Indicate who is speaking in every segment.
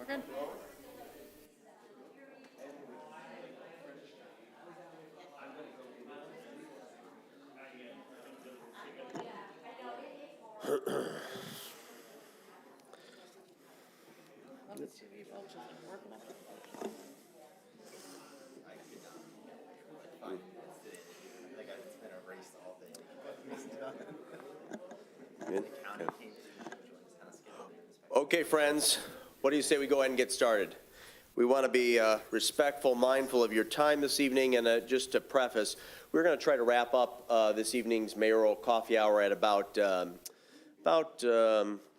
Speaker 1: We're good.
Speaker 2: Okay, friends, what do you say we go ahead and get started? We want to be respectful, mindful of your time this evening, and just to preface, we're going to try to wrap up this evening's mayoral coffee hour at about what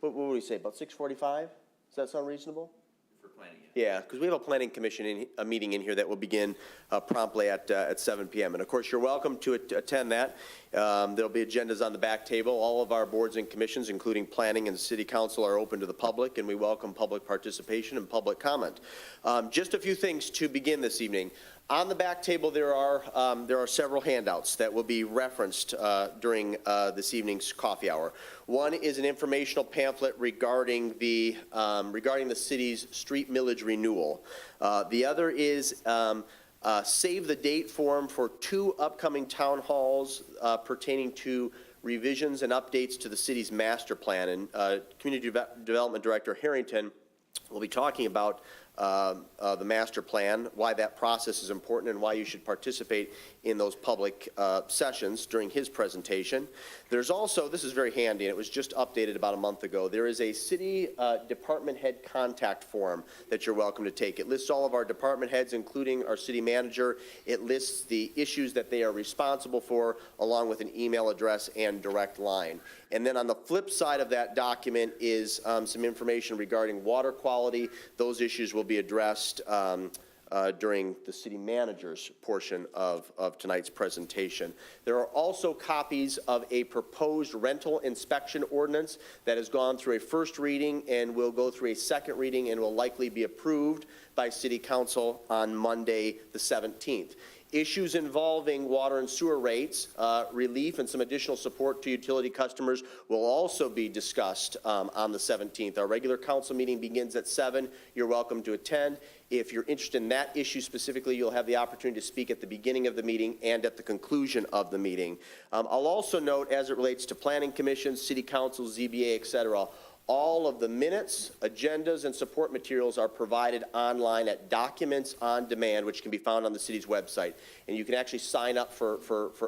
Speaker 2: would we say, about 6:45? Does that sound reasonable?
Speaker 3: For planning it.
Speaker 2: Yeah, because we have a planning commission meeting in here that will begin promptly at 7 p.m. And of course, you're welcome to attend that. There'll be agendas on the back table. All of our boards and commissions, including planning and city council, are open to the public, and we welcome public participation and public comment. Just a few things to begin this evening. On the back table, there are several handouts that will be referenced during this evening's coffee hour. One is an informational pamphlet regarding the city's street millage renewal. The other is save the date form for 2 upcoming town halls pertaining to revisions and updates to the city's master plan. And Community Development Director Harrington will be talking about the master plan, why that process is important, and why you should participate in those public sessions during his presentation. There's also, this is very handy, and it was just updated about a month ago, there is a city department head contact form that you're welcome to take. It lists all of our department heads, including our city manager. It lists the issues that they are responsible for, along with an email address and direct line. And then on the flip side of that document is some information regarding water quality. Those issues will be addressed during the city manager's portion of tonight's presentation. There are also copies of a proposed rental inspection ordinance that has gone through a first reading and will go through a second reading and will likely be approved by City Council on Monday the 17th. Issues involving water and sewer rates, relief, and some additional support to utility customers will also be discussed on the 17th. Our regular council meeting begins at 7. You're welcome to attend. If you're interested in that issue specifically, you'll have the opportunity to speak at the beginning of the meeting and at the conclusion of the meeting. I'll also note, as it relates to planning commissions, city council, ZBA, etc., all of the minutes, agendas, and support materials are provided online at Documents on Demand, which can be found on the city's website. And you can actually sign up for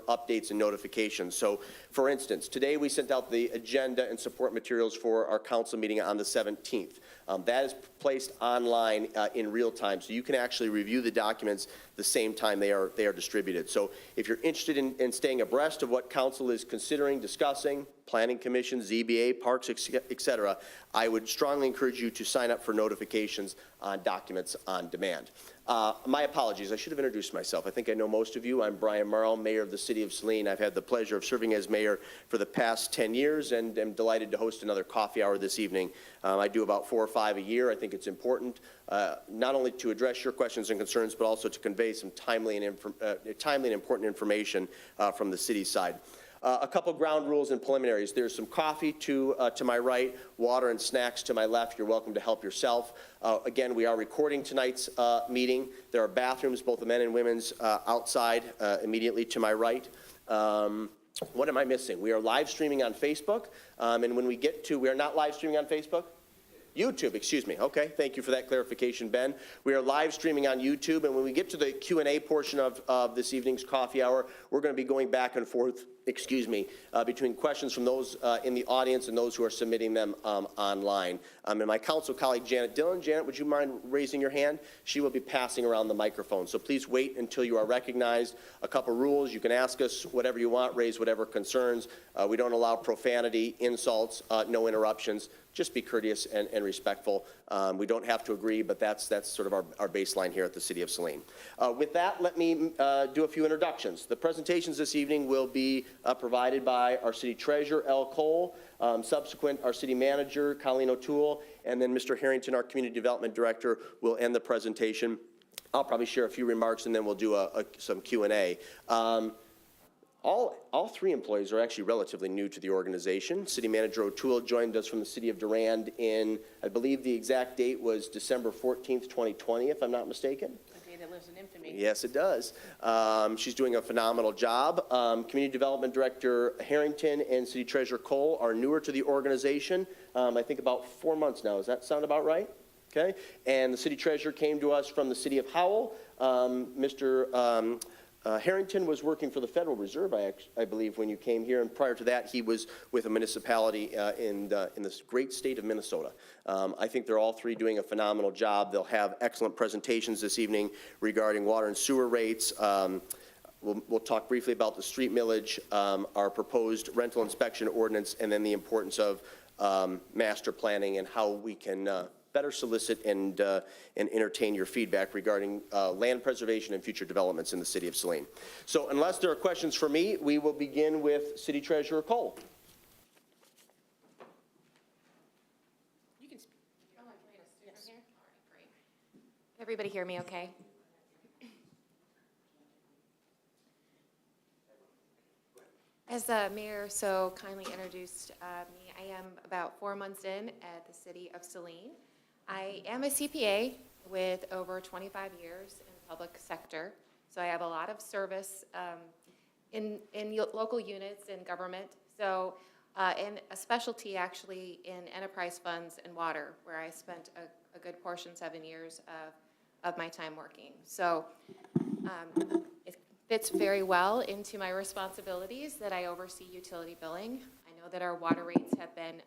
Speaker 2: updates and notifications. So, for instance, today we sent out the agenda and support materials for our council meeting on the 17th. That is placed online in real time, so you can actually review the documents the same time they are distributed. So if you're interested in staying abreast of what council is considering, discussing, planning commission, ZBA, parks, etc., I would strongly encourage you to sign up for notifications on Documents on Demand. My apologies, I should have introduced myself. I think I know most of you. I'm Brian Marl, Mayor of the City of Saline. I've had the pleasure of serving as mayor for the past 10 years and am delighted to host another coffee hour this evening. I do about 4 or 5 a year. I think it's important not only to address your questions and concerns, but also to convey some timely and important information from the city side. A couple ground rules and preliminaries. There's some coffee to my right, water and snacks to my left. You're welcome to help yourself. Again, we are recording tonight's meeting. There are bathrooms, both the men and women's, outside immediately to my right. What am I missing? We are live streaming on Facebook, and when we get to, we are not live streaming on Facebook? YouTube, excuse me. Okay, thank you for that clarification, Ben. We are live streaming on YouTube, and when we get to the Q&A portion of this evening's coffee hour, we're going to be going back and forth, between questions from those in the audience and those who are submitting them online. And my council colleague, Janet Dillon. Janet, would you mind raising your hand? She will be passing around the microphone, so please wait until you are recognized. A couple rules: you can ask us whatever you want, raise whatever concerns. We don't allow profanity, insults, no interruptions. Just be courteous and respectful. We don't have to agree, but that's sort of our baseline here at the City of Saline. With that, let me do a few introductions. The presentations this evening will be provided by our City Treasurer, L. Cole, subsequent our City Manager, Colleen O'Toole, and then Mr. Harrington, our Community Development Director, will end the presentation. I'll probably share a few remarks, and then we'll do some Q&A. All three employees are actually relatively new to the organization. City Manager O'Toole joined us from the city of Durand in, I believe the exact date was December 14th, 2020, if I'm not mistaken.
Speaker 1: A day that lives in infamy.
Speaker 2: Yes, it does. She's doing a phenomenal job. Community Development Director Harrington and City Treasurer Cole are newer to the organization, I think about 4 months now. Does that sound about right? Okay. And the City Treasurer came to us from the City of Howell. Mr. Harrington was working for the Federal Reserve, I believe, when you came here, and prior to that, he was with a municipality in this great state of Minnesota. I think they're all three doing a phenomenal job. They'll have excellent presentations this evening regarding water and sewer rates. We'll talk briefly about the street millage, our proposed rental inspection ordinance, and then the importance of master planning and how we can better solicit and entertain your feedback regarding land preservation and future developments in the city of Saline. So unless there are questions for me, we will begin with City Treasurer Cole.
Speaker 1: You can speak. Oh, I can yes. From here? All right, great.
Speaker 3: Can everybody hear me okay? As the mayor so kindly introduced me, I am about 4 months in at the city of Saline. I am a CPA with over 25 years in the public sector, so I have a lot of service in local units and government. So, and a specialty actually in enterprise funds and water, where I spent a good portion, 7 years of my time working. So it fits very well into my responsibilities that I oversee utility billing. I know that our water rates have been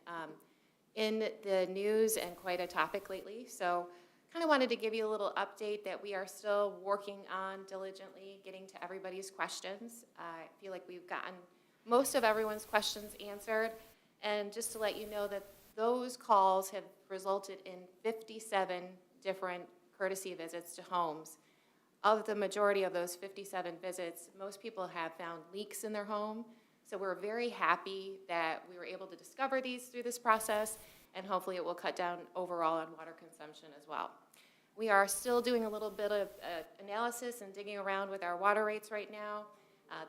Speaker 3: in the news and quite a topic lately. So kind of wanted to give you a little update that we are still working on diligently getting to everybody's questions. I feel like we've gotten most of everyone's questions answered. And just to let you know that those calls have resulted in 57 different courtesy visits to homes. Of the majority of those 57 visits, most people have found leaks in their home. So we're very happy that we were able to discover these through this process, and hopefully it will cut down overall on water consumption as well. We are still doing a little bit of analysis and digging around with our water rates right now.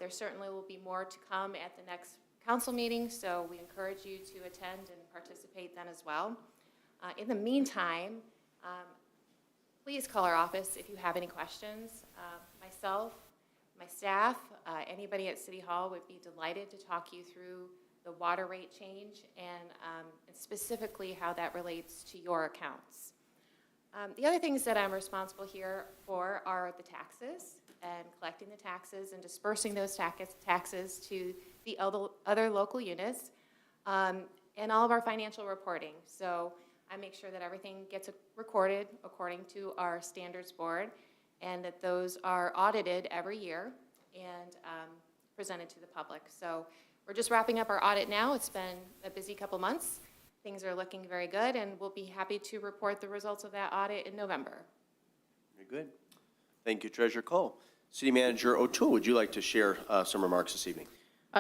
Speaker 3: There certainly will be more to come at the next council meeting, so we encourage you to attend and participate then as well. In the meantime, please call our office if you have any questions. Myself, my staff, anybody at City Hall would be delighted to talk you through the water rate change and specifically how that relates to your accounts. The other things that I'm responsible here for are the taxes and collecting the taxes and dispersing those taxes to the other local units and all of our financial reporting. So I make sure that everything gets recorded according to our standards board and that those are audited every year and presented to the public. So we're just wrapping up our audit now. It's been a busy couple months. Things are looking very good, and we'll be happy to report the results of that audit in November.
Speaker 2: Very good. Thank you, Treasurer Cole. City Manager O'Toole, would you like to share some remarks this evening?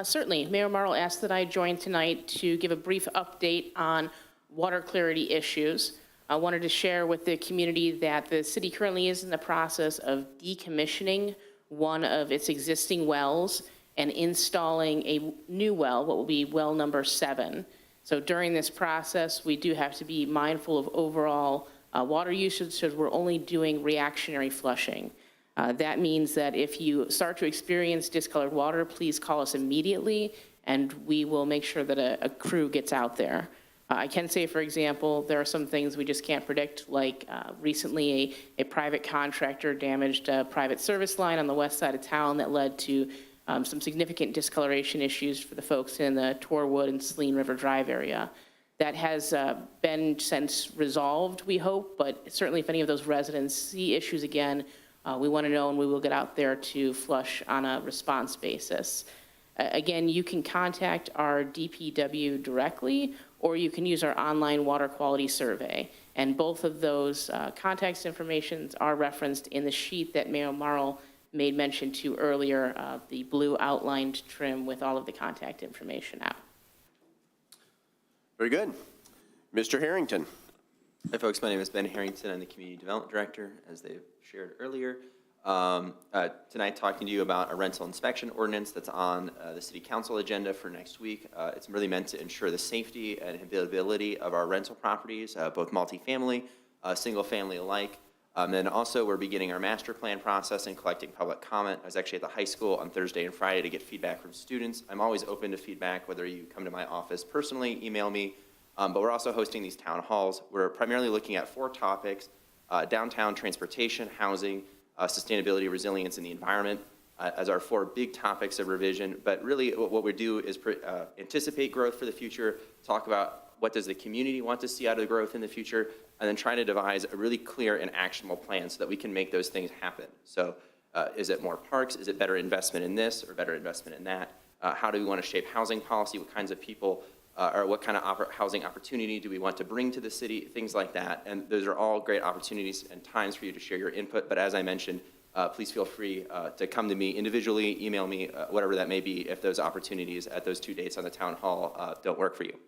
Speaker 1: Certainly. Mayor Marl asked that I join tonight to give a brief update on water clarity issues. I wanted to share with the community that the city currently is in the process of decommissioning one of its existing wells and installing a new well, what will be well number 7. So during this process, we do have to be mindful of overall water usage, so we're only doing reactionary flushing. That means that if you start to experience discolored water, please call us immediately, and we will make sure that a crew gets out there. I can say, for example, there are some things we just can't predict, like recently a private contractor damaged a private service line on the west side of town that led to some significant discoloration issues for the folks in the Torwood and Saline River Drive area. That has been since resolved, we hope, but certainly if any of those residents see issues again, we want to know, and we will get out there to flush on a response basis. Again, you can contact our DPW directly, or you can use our online water quality survey. And both of those contact information are referenced in the sheet that Mayor Marl made mention to earlier, the blue outlined trim with all of the contact information out.
Speaker 2: Very good. Mr. Harrington.
Speaker 4: Hi folks, my name is Ben Harrington. I'm the Community Development Director, as they've shared earlier. Tonight, talking to you about a rental inspection ordinance that's on the city council agenda for next week. It's really meant to ensure the safety and availability of our rental properties, both multifamily, single family alike. Then also, we're beginning our master plan process and collecting public comment. I was actually at the high school on Thursday and Friday to get feedback from students. I'm always open to feedback, whether you come to my office personally, email me, but we're also hosting these town halls. We're primarily looking at 4 topics: downtown transportation, housing, sustainability, resilience, and the environment as our 4 big topics of revision. But really what we do is anticipate growth for the future, talk about what does the community want to see out of the growth in the future, and then try to devise a really clear and actionable plan so that we can make those things happen. So is it more parks? Is it better investment in this or better investment in that? How do we want to shape housing policy? What kinds of people or what kind of housing opportunity do we want to bring to the city? Things like that. And those are all great opportunities and times for you to share your input. But as I mentioned, please feel free to come to me individually, email me, whatever that may be, if those opportunities at those 2 dates on the town hall don't work for you.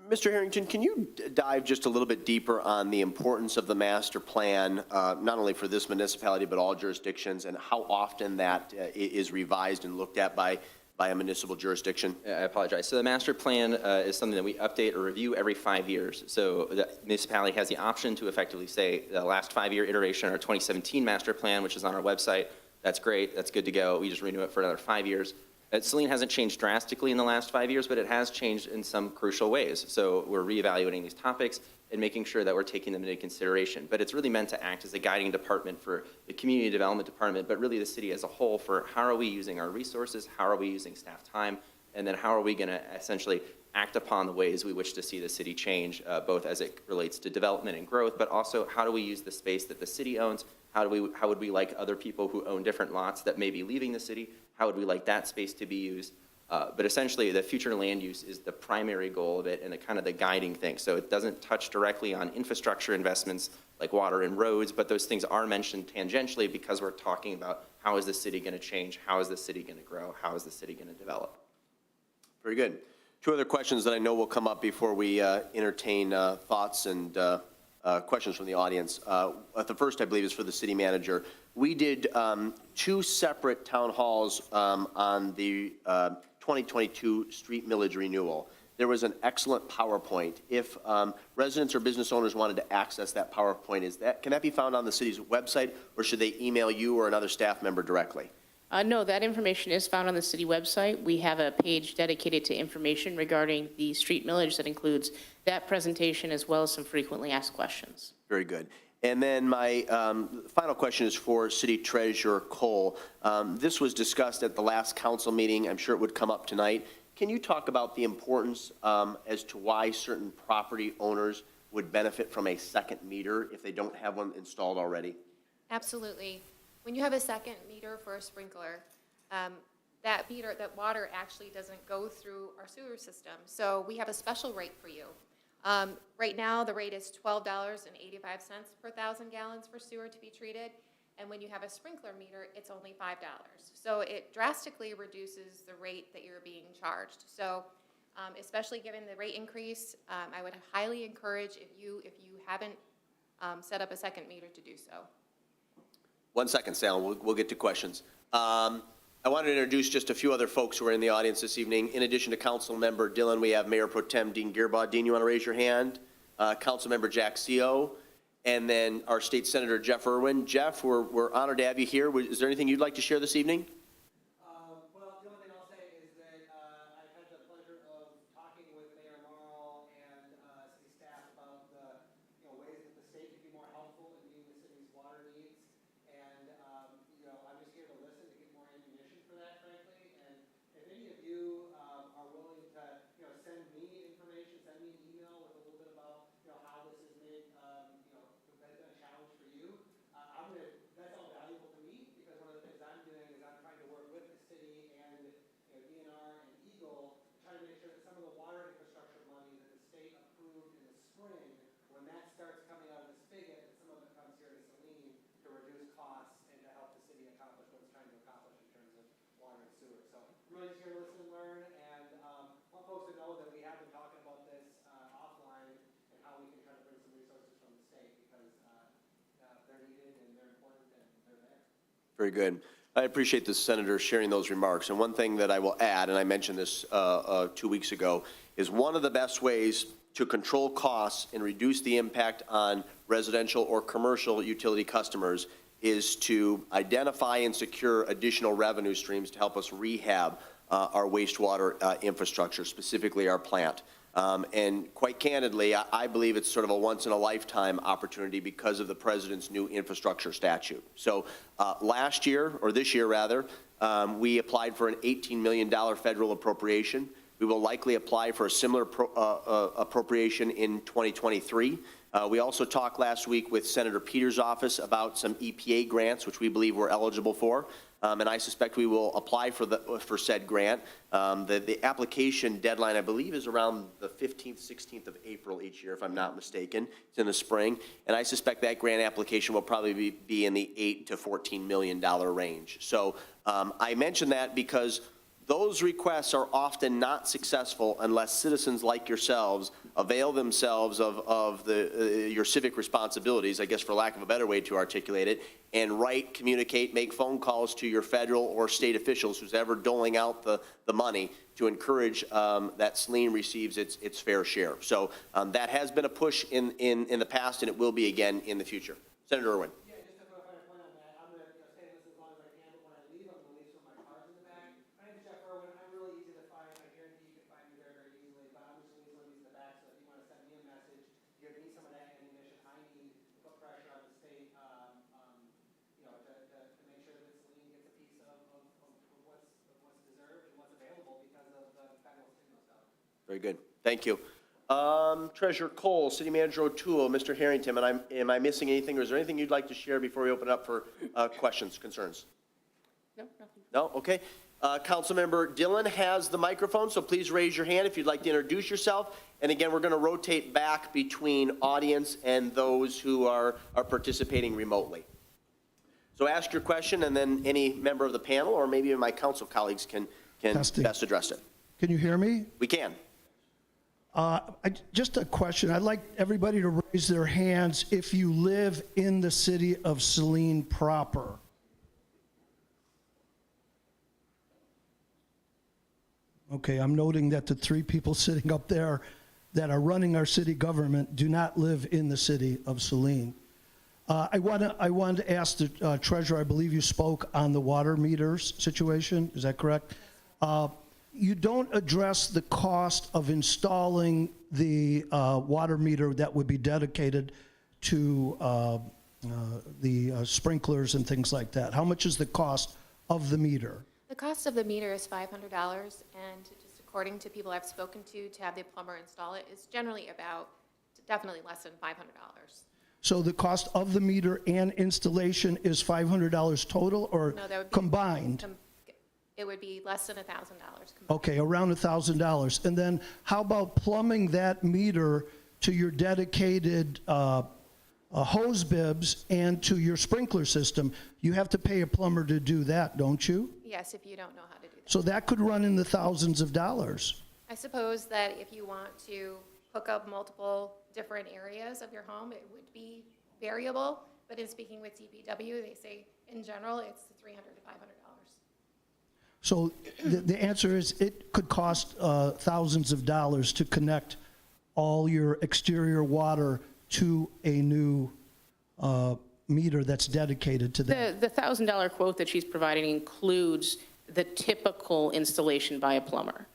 Speaker 2: Mr. Harrington, can you dive just a little bit deeper on the importance of the master plan, not only for this municipality, but all jurisdictions, and how often that is revised and looked at by a municipal jurisdiction?
Speaker 4: I apologize. So the master plan is something that we update or review every 5 years. So the municipality has the option to effectively say the last 5-year iteration, our 2017 master plan, which is on our website, that's great, that's good to go. We just renew it for another 5 years. Saline hasn't changed drastically in the last 5 years, but it has changed in some crucial ways. So we're reevaluating these topics and making sure that we're taking them into consideration. But it's really meant to act as a guiding department for the community development department, but really the city as a whole for how are we using our resources, how are we using staff time, and then how are we going to essentially act upon the ways we wish to see the city change, both as it relates to development and growth, but also how do we use the space that the city owns? How would we like other people who own different lots that may be leaving the city? How would we like that space to be used? But essentially, the future land use is the primary goal of it and kind of the guiding thing. So it doesn't touch directly on infrastructure investments like water and roads, but those things are mentioned tangentially because we're talking about how is the city going to change, how is the city going to grow, how is the city going to develop.
Speaker 2: Very good. 2 other questions that I know will come up before we entertain thoughts and questions from the audience. The first, I believe, is for the city manager. We did 2 separate town halls on the 2022 street millage renewal. There was an excellent PowerPoint. If residents or business owners wanted to access that PowerPoint, can that be found on the city's website, or should they email you or another staff member directly?
Speaker 1: No, that information is found on the city website. We have a page dedicated to information regarding the street millage that includes that presentation as well as some frequently asked questions.
Speaker 2: Very good. And then my final question is for City Treasurer Cole. This was discussed at the last council meeting. I'm sure it would come up tonight. Can you talk about the importance as to why certain property owners would benefit from a second meter if they don't have one installed already?
Speaker 3: Absolutely. When you have a second meter for a sprinkler, that water actually doesn't go through our sewer system. So we have a special rate for you. Right now, the rate is $12.85 per 1,000 gallons for sewer to be treated. And when you have a sprinkler meter, it's only $5. So it drastically reduces the rate that you're being charged. So especially given the rate increase, I would highly encourage if you haven't set up a second meter to do so.
Speaker 2: 1 second, Sal. We'll get to questions. I wanted to introduce just a few other folks who are in the audience this evening. In addition to Council Member Dillon, we have Mayor Pro Tem Dean Gearbaugh. Dean, you want to raise your hand? Council Member Jack Seo, and then our State Senator Jeff Irwin. Jeff, we're honored to have you here. Is there anything you'd like to share this evening?
Speaker 5: Well, the only thing I'll say is that I've had the pleasure of talking with Mayor Morrill and city staff about the ways that the state could be more helpful in meeting the city's water needs. And I'm just here to listen, to get more ammunition for that, frankly. And if any of you are willing to send me information, send me an email with a little bit about how this has made been a challenge for you, that's all valuable to me, because one of the things I'm doing is I'm trying to work with the city and DNR and Eagle to try to make sure that some of the water infrastructure money that the state approved in the spring, when that starts coming out of the spigot, that some of it comes here to Saline to reduce costs and to help the city accomplish what it's trying to accomplish in terms of water and sewer. So really just here to listen and learn, and want folks to know that we have been talking about this offline and how we can try to bring some resources from the state, because they're needed and they're important and they're
Speaker 2: Very good. I appreciate the senator sharing those remarks. And one thing that I will add, and I mentioned this 2 weeks ago, is one of the best ways to control costs and reduce the impact on residential or commercial utility customers is to identify and secure additional revenue streams to help us rehab our wastewater infrastructure, specifically our plant. And quite candidly, I believe it's sort of a once-in-a-lifetime opportunity because of the president's new infrastructure statute. So last year, or this year rather, we applied for an $18 million federal appropriation. We will likely apply for a similar appropriation in 2023. We also talked last week with Senator Peters' office about some EPA grants, which we believe we're eligible for. And I suspect we will apply for said grant. The application deadline, I believe, is around the 15th, 16th of April each year, if I'm not mistaken. It's in the spring. And I suspect that grant application will probably be in the $8 to $14 million range. So I mention that because those requests are often not successful unless citizens like yourselves avail themselves of your civic responsibilities, I guess for lack of a better way to articulate it, and write, communicate, make phone calls to your federal or state officials, who's ever doling out the money to encourage that Saline receives its fair share. So that has been a push in the past, and it will be again in the future. Senator Irwin.
Speaker 5: Yeah, just to put a finer point on that, I'm gonna stay in this as long as I can, but when I leave, I'm gonna leave some of my cards in the bag. My name is Jeff Irwin. I'm really easy to find. I guarantee you can find me very, very easily, but I'm just gonna leave some of these in the back, so if you wanna send me a message, give me some of that ammunition I need to put pressure on the state, you know, to make sure that Saline gets a piece of what's deserved and what's available because of the federal stimulus dollars.
Speaker 2: Very good. Thank you. Treasurer Cole, City Manager O'Toole, Mr. Harrington, and am I missing anything, or is there anything you'd like to share before we open up for questions, concerns?
Speaker 1: No, nothing.
Speaker 2: No? Okay. Councilmember Dillon has the microphone, so please raise your hand if you'd like to introduce yourself. And again, we're going to rotate back between audience and those who are participating remotely. So ask your question, and then any member of the panel or maybe my council colleagues can
Speaker 6: Testing.
Speaker 2: best address it.
Speaker 6: Can you hear me?
Speaker 2: We can.
Speaker 6: Just a question. I'd like everybody to raise their hands if you live in the city of Saline proper. Okay, I'm noting that the three people sitting up there that are running our city government do not live in the city of Saline. I wanted to ask the treasurer, I believe you spoke on the water meters situation. Is that correct? You don't address the cost of installing the water meter that would be dedicated to the sprinklers and things like that. How much is the cost of the meter?
Speaker 3: The cost of the meter is $500, and just according to people I've spoken to have the plumber install it, is generally about, definitely less than $500.
Speaker 6: So the cost of the meter and installation is $500 total, or
Speaker 3: No, that would be
Speaker 6: combined?
Speaker 3: It would be less than $1,000 combined.
Speaker 6: Okay, around $1,000. And then how about plumbing that meter to your dedicated hose bibs and to your sprinkler system? You have to pay a plumber to do that, don't you?
Speaker 3: Yes, if you don't know how to do that.
Speaker 6: So that could run in the thousands of dollars.
Speaker 3: I suppose that if you want to hook up multiple different areas of your home, it would be variable. But in speaking with DPW, they say in general it's $300 to $500.
Speaker 6: So the answer is it could cost thousands of dollars to connect all your exterior water to a new meter that's dedicated to that.
Speaker 1: The $1,000 quote that she's providing includes the typical installation by a plumber.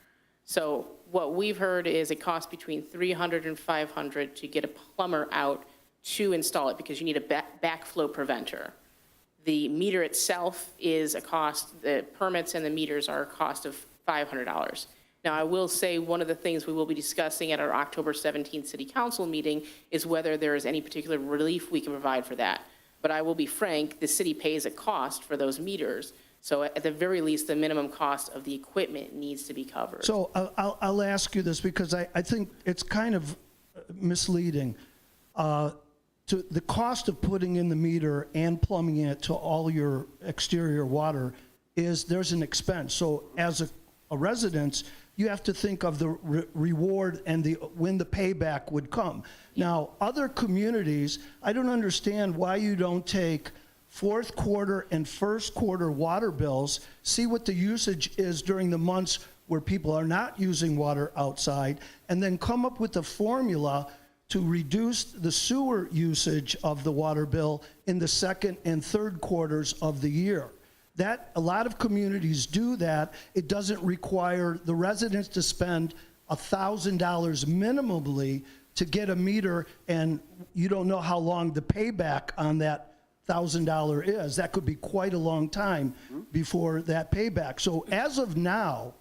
Speaker 1: So what we've heard is it costs between $300 and $500 to get a plumber out to install it because you need a backflow preventer. The meter itself is a cost, the permits and the meters are a cost of $500. Now, I will say one of the things we will be discussing at our October 17th City Council meeting is whether there is any particular relief we can provide for that. But I will be frank, the city pays a cost for those meters. So at the very least, the minimum cost of the equipment needs to be covered.
Speaker 6: So I'll ask you this because I think it's kind of misleading. To the cost of putting in the meter and plumbing it to all your exterior water is there's an expense. So as a resident, you have to think of the reward and when the payback would come. Now, other communities, I don't understand why you don't take fourth quarter and first quarter water bills, see what the usage is during the months where people are not using water outside, and then come up with a formula to reduce the sewer usage of the water bill in the second and third quarters of the year. That, a lot of communities do that. It doesn't require the residents to spend $1,000 minimally to get a meter, and you don't know how long the payback on that $1,000 is. That could be quite a long time before that payback. So as of now,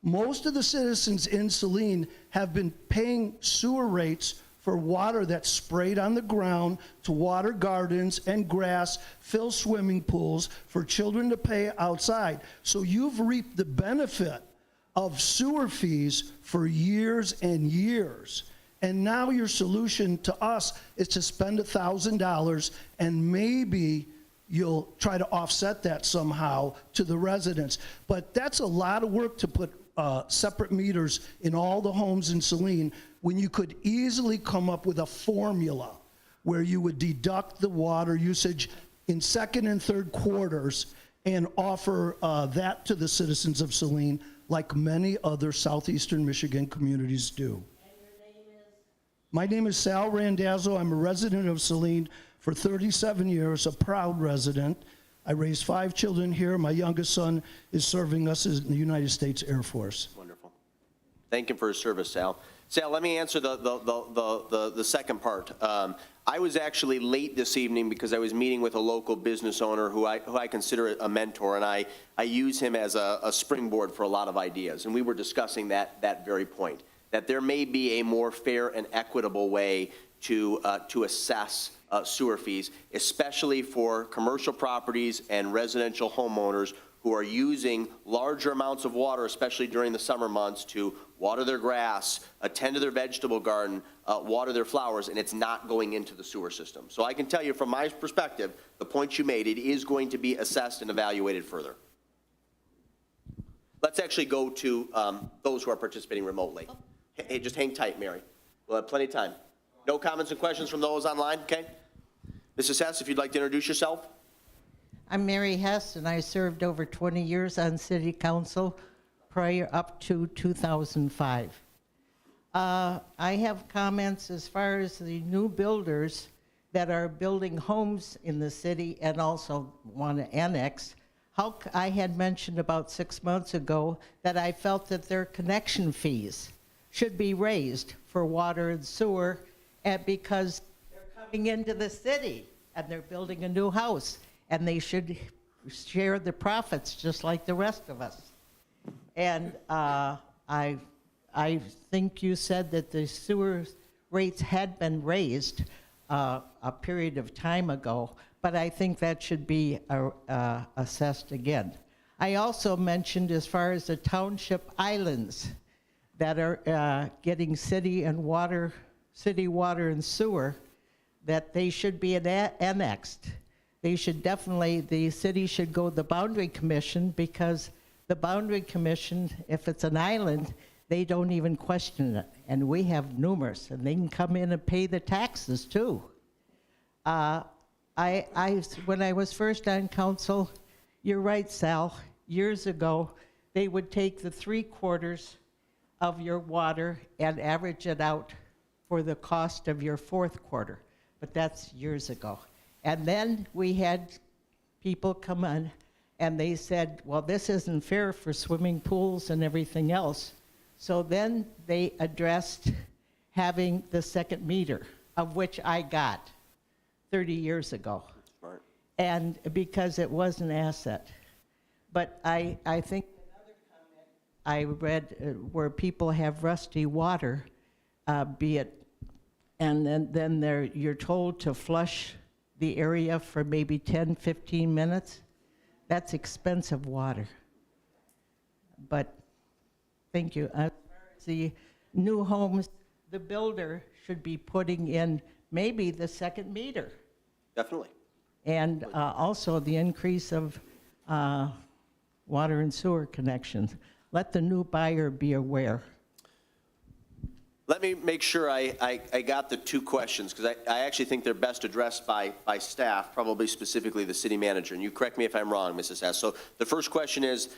Speaker 6: most of the citizens in Saline have been paying sewer rates for water that's sprayed on the ground to water gardens and grass, fill swimming pools, for children to play outside. So you've reaped the benefit of sewer fees for years and years. And now your solution to us is to spend $1,000, and maybe you'll try to offset that somehow to the residents. But that's a lot of work to put separate meters in all the homes in Saline, when you could easily come up with a formula where you would deduct the water usage in second and third quarters and offer that to the citizens of Saline, like many other southeastern Michigan communities do.
Speaker 7: And your name is?
Speaker 6: My name is Sal Randazzo. I'm a resident of Saline for 37 years, a proud resident. I raised 5 children here. My youngest son is serving us in the United States Air Force.
Speaker 2: Wonderful. Thank you for his service, Sal. Sal, let me answer the second part. I was actually late this evening because I was meeting with a local business owner who I consider a mentor, and I use him as a springboard for a lot of ideas. And we were discussing that very point, that there may be a more fair and equitable way to assess sewer fees, especially for commercial properties and residential homeowners who are using larger amounts of water, especially during the summer months, to water their grass, attend to their vegetable garden, water their flowers, and it's not going into the sewer system. So I can tell you from my perspective, the point you made, it is going to be assessed and evaluated further. Let's actually go to those who are participating remotely. Hey, just hang tight, Mary. We'll have plenty of time. No comments and questions from those online, okay? Mrs. Hess, if you'd like to introduce yourself.
Speaker 7: I'm Mary Hess, and I served over 20 years on city council prior up to 2005. I have comments as far as the new builders that are building homes in the city and also want to annex. I had mentioned about 6 months ago that I felt that their connection fees should be raised for water and sewer, and because they're coming into the city and they're building a new house, and they should share the profits just like the rest of us. And I think you said that the sewer rates had been raised a period of time ago, but I think that should be assessed again. I also mentioned as far as the township islands that are getting city water and sewer, that they should be annexed. They should definitely, the city should go to the Boundary Commission, because the Boundary Commission, if it's an island, they don't even question it. And we have numerous, and they can come in and pay the taxes too. When I was first on council, you're right, Sal, years ago, they would take the 3/4 of your water and average it out for the cost of your 4th quarter. But that's years ago. And then we had people come on and they said, well, this isn't fair for swimming pools and everything else. So then they addressed having the second meter, of which I got 30 years ago.
Speaker 2: Smart.
Speaker 7: And because it was an asset. But I think another comment I read where people have rusty water, and then you're told to flush the area for maybe 10, 15 minutes. That's expensive water. But thank you. As far as the new homes, the builder should be putting in maybe the second meter.
Speaker 2: Definitely.
Speaker 7: And also the increase of water and sewer connections. Let the new buyer be aware.
Speaker 2: Let me make sure I got the two questions, because I actually think they're best addressed by staff, probably specifically the city manager. And you correct me if I'm wrong, Mrs. Hess. So the first question is,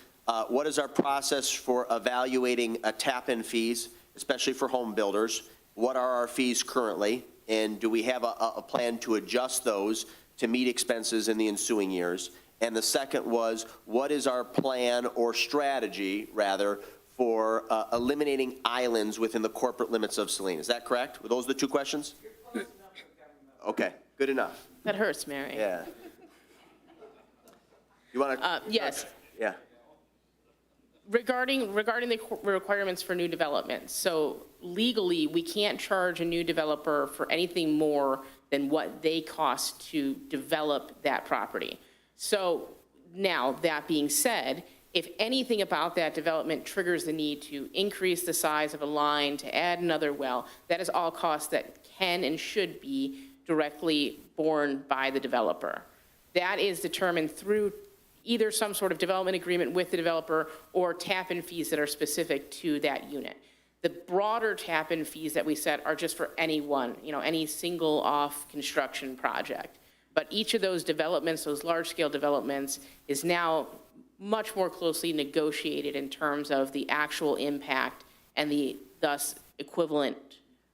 Speaker 2: what is our process for evaluating tap-in fees, especially for home builders? What are our fees currently? And do we have a plan to adjust those to meet expenses in the ensuing years? And the second was, what is our plan or strategy, rather, for eliminating islands within the corporate limits of Saline? Is that correct? Were those the two questions? Okay, good enough.
Speaker 1: That hurts, Mary.
Speaker 2: Yeah. You want to?
Speaker 1: Yes.
Speaker 2: Yeah.
Speaker 1: Regarding the requirements for new developments, so legally, we can't charge a new developer for anything more than what they cost to develop that property. So now, that being said, if anything about that development triggers the need to increase the size of a line, to add another well, that is all costs that can and should be directly borne by the developer. That is determined through either some sort of development agreement with the developer or tap-in fees that are specific to that unit. The broader tap-in fees that we set are just for anyone, any single off construction project. But each of those developments, those large-scale developments, is now much more closely negotiated in terms of the actual impact and the thus equivalent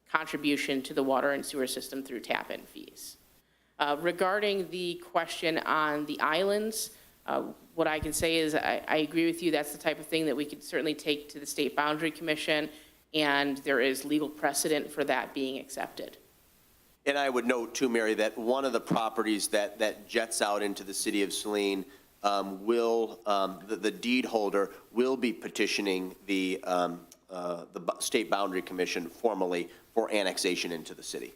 Speaker 1: contribution to the water and sewer system through tap-in fees. Regarding the question on the islands, what I can say is I agree with you. That's the type of thing that we could certainly take to the State Boundary Commission, and there is legal precedent for that being accepted.
Speaker 2: And I would note too, Mary, that one of the properties that jets out into the city of Saline the deed holder will be petitioning the State Boundary Commission formally for annexation into the city.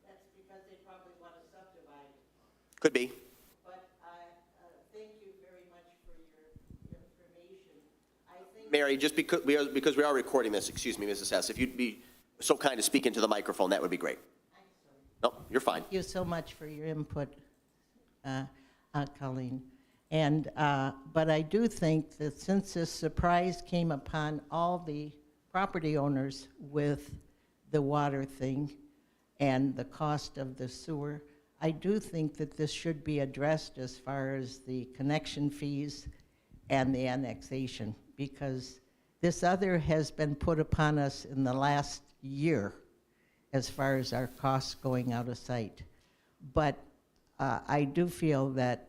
Speaker 7: That's because they probably want to subdivide it.
Speaker 2: Could be.
Speaker 7: But thank you very much for your information. I think
Speaker 2: Mary, just because we are recording this, excuse me, Mrs. Hess, if you'd be so kind to speak into the microphone, that would be great. No, you're fine.
Speaker 7: Thank you so much for your input, Colleen. And, but I do think that since this surprise came upon all the property owners with the water thing and the cost of the sewer, I do think that this should be addressed as far as the connection fees and the annexation, because this other has been put upon us in the last year as far as our costs going out of sight. But I do feel that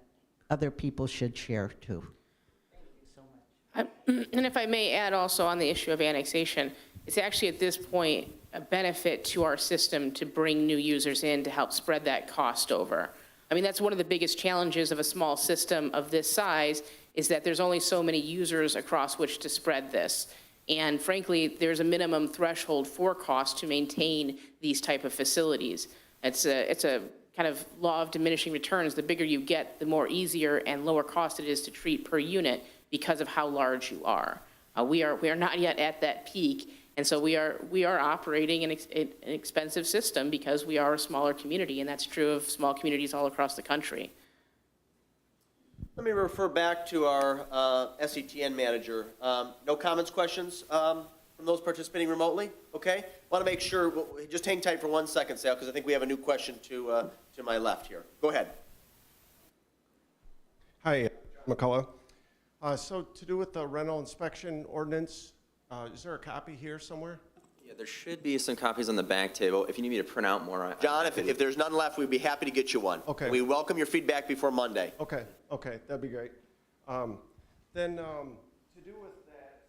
Speaker 7: other people should share too. Thank you so much.
Speaker 1: And if I may add also on the issue of annexation, it's actually at this point a benefit to our system to bring new users in to help spread that cost over. I mean, that's one of the biggest challenges of a small system of this size, is that there's only so many users across which to spread this. And frankly, there's a minimum threshold for cost to maintain these type of facilities. It's a kind of law of diminishing returns. The bigger you get, the more easier and lower cost it is to treat per unit because of how large you are. We are not yet at that peak, and so we are operating an expensive system because we are a smaller community, and that's true of small communities all across the country.
Speaker 2: Let me refer back to our SETN manager. No comments, questions from those participating remotely? Okay. Want to make sure, just hang tight for 1 second, Sal, because I think we have a new question to my left here. Go ahead.
Speaker 8: Hi, McCullough. So to do with the rental inspection ordinance, is there a copy here somewhere?
Speaker 4: Yeah, there should be some copies on the back table. If you need me to print out more.
Speaker 2: John, if there's none left, we'd be happy to get you one.
Speaker 8: Okay.
Speaker 2: We welcome your feedback before Monday.
Speaker 8: Okay, that'd be great. Then to do with that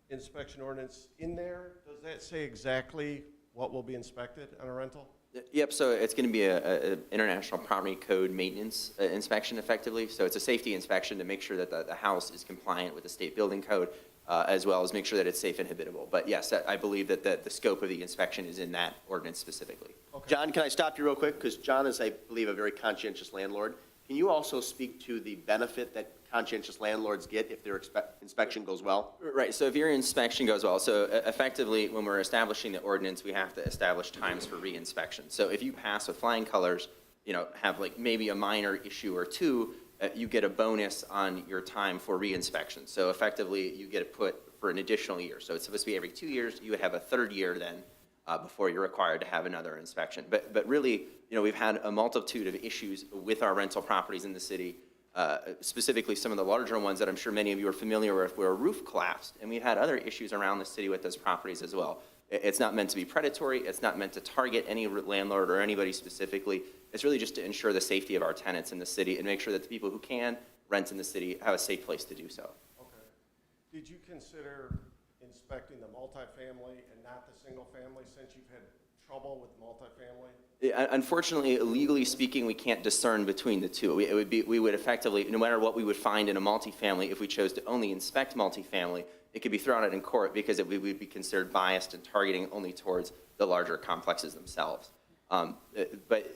Speaker 8: inspection ordinance in there, does that say exactly what will be inspected on a rental?
Speaker 4: Yep, so it's going to be a International Property Code maintenance inspection effectively. So it's a safety inspection to make sure that the house is compliant with the state building code, as well as make sure that it's safe and habitable. But yes, I believe that the scope of the inspection is in that ordinance specifically.
Speaker 8: Okay.
Speaker 2: John, can I stop you real quick? Because John is, I believe, a very conscientious landlord. Can you also speak to the benefit that conscientious landlords get if their inspection goes well?
Speaker 4: Right, so if your inspection goes well, so effectively, when we're establishing the ordinance, we have to establish times for re-inspection. So if you pass with flying colors, have like maybe a minor issue or two, you get a bonus on your time for re-inspection. So effectively, you get it put for an additional year. So it's supposed to be every 2 years. You would have a third year then before you're required to have another inspection. But really, we've had a multitude of issues with our rental properties in the city, specifically some of the larger ones that I'm sure many of you are familiar with, where a roof collapsed. And we've had other issues around the city with those properties as well. It's not meant to be predatory. It's not meant to target any landlord or anybody specifically. It's really just to ensure the safety of our tenants in the city and make sure that the people who can rent in the city have a safe place to do so.
Speaker 8: Okay. Did you consider inspecting the multifamily and not the single family, since you've had trouble with multifamily?
Speaker 4: Unfortunately, legally speaking, we can't discern between the two. We would effectively, no matter what we would find in a multifamily, if we chose to only inspect multifamily, it could be thrown out in court because we would be considered biased and targeting only towards the larger complexes themselves. But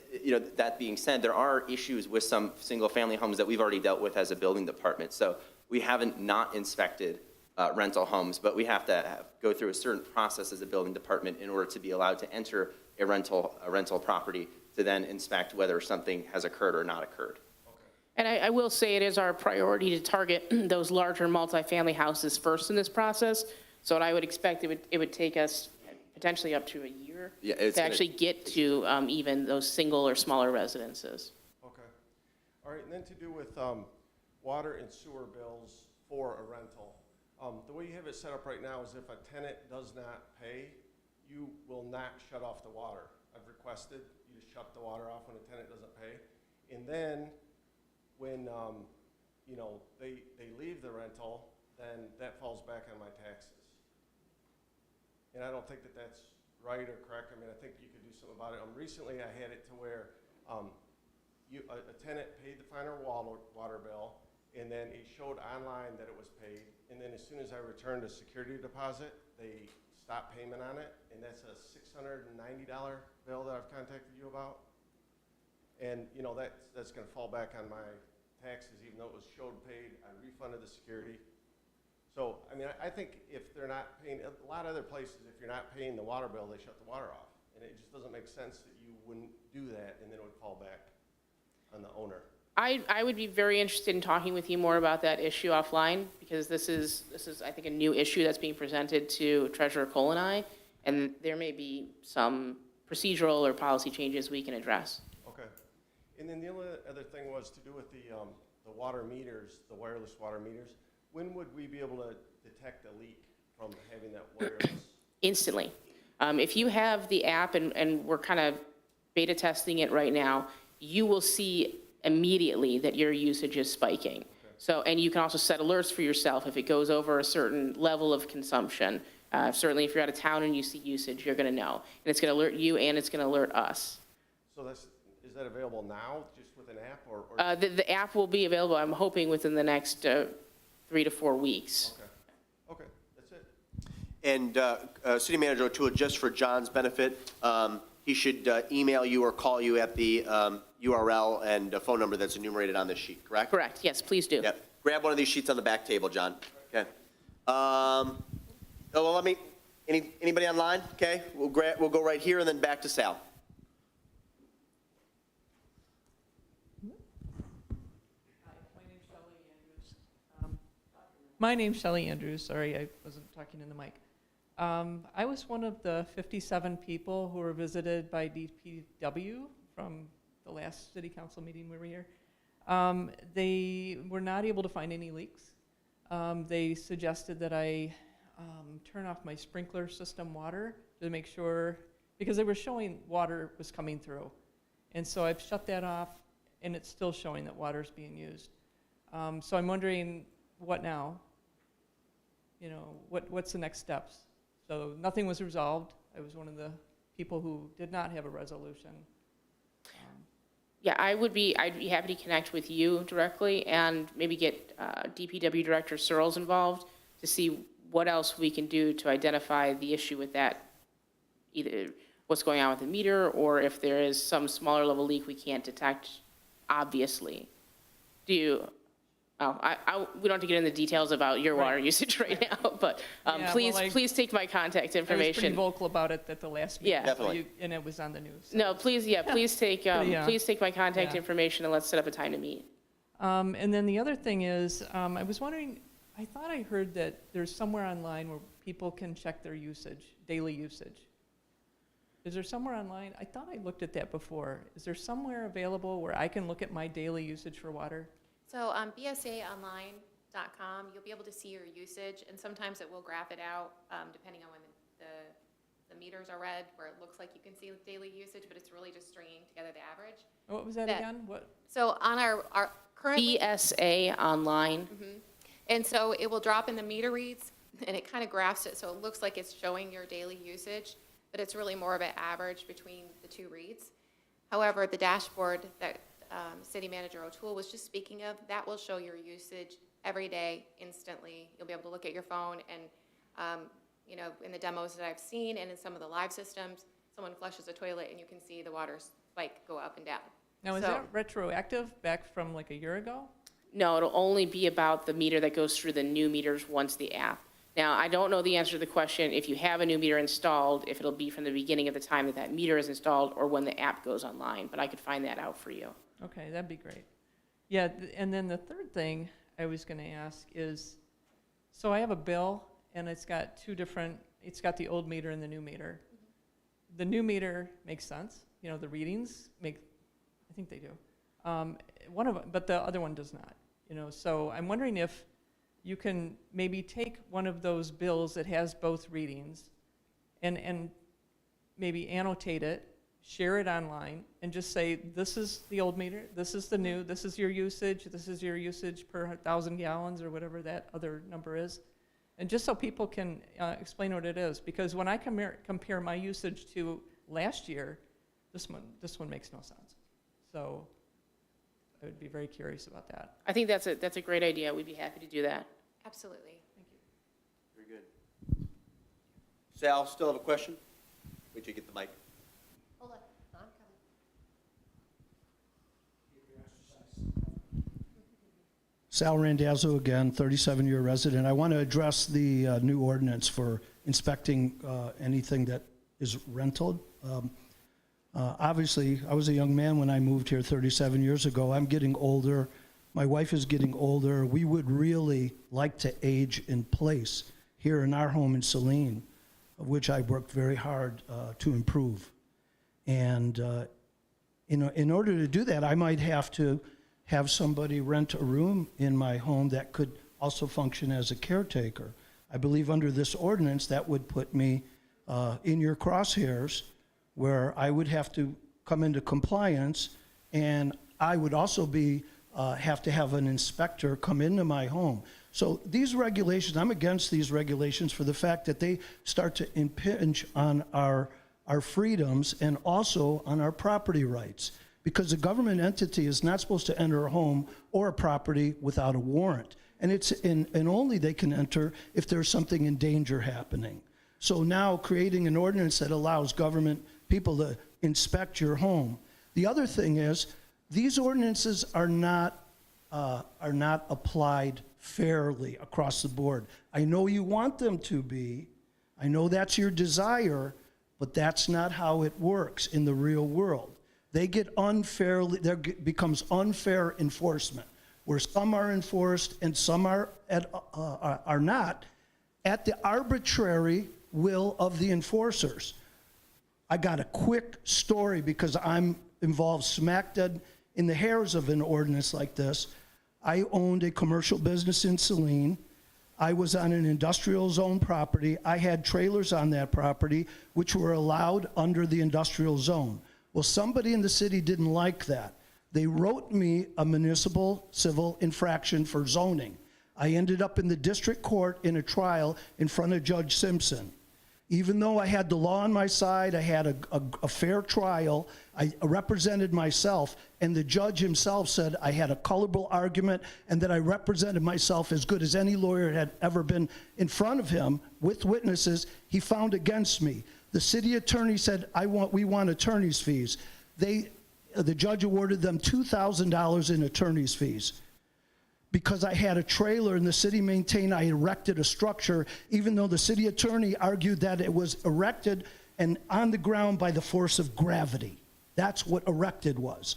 Speaker 4: that being said, there are issues with some single-family homes that we've already dealt with as a building department. So we haven't not inspected rental homes, but we have to go through a certain process as a building department in order to be allowed to enter a rental property to then inspect whether something has occurred or not occurred.
Speaker 1: And I will say it is our priority to target those larger multifamily houses first in this process. So what I would expect, it would take us potentially up to a year to actually get to even those single or smaller residences.
Speaker 8: Okay. All right, and then to do with water and sewer bills for a rental. The way you have it set up right now is if a tenant does not pay, you will not shut off the water. I've requested you to shut the water off when a tenant doesn't pay. And then when they leave the rental, then that falls back on my taxes. And I don't think that that's right or correct. I mean, I think you could do something about it. Recently, I had it to where a tenant paid the final water bill, and then it showed online that it was paid. And then as soon as I returned a security deposit, they stopped payment on it, and that's a $690 bill that I've contacted you about. And that's going to fall back on my taxes, even though it was showed paid. I refunded the security. So, I mean, I think if they're not paying, a lot of other places, if you're not paying the water bill, they shut the water off. And it just doesn't make sense that you wouldn't do that, and then it would fall back on the owner.
Speaker 1: I would be very interested in talking with you more about that issue offline, because this is I think, a new issue that's being presented to Treasurer Cole and I, and there may be some procedural or policy changes we can address.
Speaker 8: Okay. And then the only other thing was to do with the water meters, the wireless water meters. When would we be able to detect a leak from having that wireless?
Speaker 1: Instantly. If you have the app, and we're kind of beta testing it right now, you will see immediately that your usage is spiking. Okay. So, and you can also set alerts for yourself if it goes over a certain level of consumption. Certainly, if you're out of town and you see usage, you're going to know. And it's going to alert you, and it's going to alert us.
Speaker 8: So is that available now, just with an app? Or
Speaker 1: the app will be available, I'm hoping, within the next 3 to 4 weeks.
Speaker 8: Okay, that's it.
Speaker 2: And City Manager O'Toole, just for John's benefit, he should email you or call you at the URL and phone number that's enumerated on this sheet, correct?
Speaker 1: Correct, yes, please do.
Speaker 2: Yep. Grab one of these sheets on the back table, John. Okay. Anybody online? Okay, we'll go right here and then back to Sal.
Speaker 9: My name's Shelley Andrews. Sorry, I wasn't talking in the mic. I was one of the 57 people who were visited by DPW from the last city council meeting we were here. They were not able to find any leaks. They suggested that I turn off my sprinkler system water to make sure, because they were showing water was coming through. And so I've shut that off, and it's still showing that water's being used. So I'm wondering, what now? What's the next steps? So nothing was resolved. I was one of the people who did not have a resolution.
Speaker 1: Yeah, I'd be happy to connect with you directly and maybe get DPW Director Searles involved to see what else we can do to identify the issue with that, either what's going on with the meter, or if there is some smaller level leak we can't detect, obviously. We don't have to get into details about your water usage right now, but
Speaker 9: Yeah,
Speaker 1: please take my contact
Speaker 9: I was
Speaker 1: information.
Speaker 9: pretty vocal about it at the last meeting.
Speaker 1: Yeah.
Speaker 2: Definitely.
Speaker 9: And it was on the news.
Speaker 1: No, please take
Speaker 9: Yeah.
Speaker 1: please take my contact
Speaker 9: Yeah.
Speaker 1: information and let's set up a time to meet.
Speaker 9: And then the other thing is, I was wondering, I thought I heard that there's somewhere online where people can check their usage, daily usage. Is there somewhere online, I thought I looked at that before. Is there somewhere available where I can look at my daily usage for water?
Speaker 3: So on bsaonline.com, you'll be able to see your usage, and sometimes it will graph it out, depending on when the meters are read, where it looks like you can see daily usage, but it's really just stringing together the average.
Speaker 9: What was that
Speaker 3: That-
Speaker 9: again? What?
Speaker 3: So on our currently,
Speaker 1: BSA online.
Speaker 3: and so it will drop in the meter reads, and it kind of graphs it, so it looks like it's showing your daily usage, but it's really more of an average between the two reads. However, the dashboard that City Manager O'Toole was just speaking of, that will show your usage every day instantly. You'll be able to look at your phone and, you know, in the demos that I've seen and in some of the live systems, someone flushes a toilet and you can see the water spike go up and down.
Speaker 9: Now, is
Speaker 3: So-
Speaker 9: that retroactive back from like a year ago?
Speaker 1: No, it'll only be about the meter that goes through the new meters once the app. Now, I don't know the answer to the question, if you have a new meter installed, if it'll be from the beginning of the time that that meter is installed or when the app goes online, but I could find that out for you.
Speaker 9: Okay, that'd be great. Yeah, and then the third thing I was gonna ask is, so I have a bill and it's got it's got the old meter and the new meter. The new meter makes sense, you know, the readings I think they do. One of them, but the other one does not, you know, so I'm wondering if you can maybe take one of those bills that has both readings and maybe annotate it, share it online, and just say, this is the old meter, this is the new, this is your usage per 1,000 gallons, or whatever that other number is. And just so people can explain what it is. Because when I compare my usage to last year, this one makes no sense. So I would be very curious about that.
Speaker 1: I think that's a great idea. We'd be happy to do that.
Speaker 3: Absolutely.
Speaker 2: Very good. Sal, still have a question? Wait till you get the mic.
Speaker 3: Hold on, I'm coming.
Speaker 6: Sal Randazzo again, 37-year resident. I want to address the new ordinance for inspecting anything that is rental. Obviously, I was a young man when I moved here 37 years ago. I'm getting older. My wife is getting older. We would really like to age in place here in our home in Saline, of which I worked very hard to improve. And in order to do that, I might have to have somebody rent a room in my home that could also function as a caretaker. I believe under this ordinance, that would put me in your crosshairs, where I would have to come into compliance, and I would also have to have an inspector come into my home. So these regulations, I'm against these regulations for the fact that they start to impinge on our freedoms and also on our property rights, because a government entity is not supposed to enter a home or a property without a warrant. And only they can enter if there's something in danger happening. So now creating an ordinance that allows government people to inspect your home. The other thing is, these ordinances are not applied fairly across the board. I know you want them to be. I know that's your desire, but that's not how it works in the real world. They get unfairly, there becomes unfair enforcement, where some are enforced and some are not, at the arbitrary will of the enforcers. I got a quick story because I'm involved smack dead in the hairs of an ordinance like this. I owned a commercial business in Saline. I was on an industrial zone property. I had trailers on that property, which were allowed under the industrial zone. Well, somebody in the city didn't like that. They wrote me a municipal civil infraction for zoning. I ended up in the district court in a trial in front of Judge Simpson. Even though I had the law on my side, I had a fair trial, I represented myself, and the judge himself said I had a colorable argument and that I represented myself as good as any lawyer had ever been in front of him with witnesses. He found against me. The city attorney said, we want attorney's fees. The judge awarded them $2,000 in attorney's fees. Because I had a trailer and the city maintained I erected a structure, even though the city attorney argued that it was erected and on the ground by the force of gravity. That's what erected was.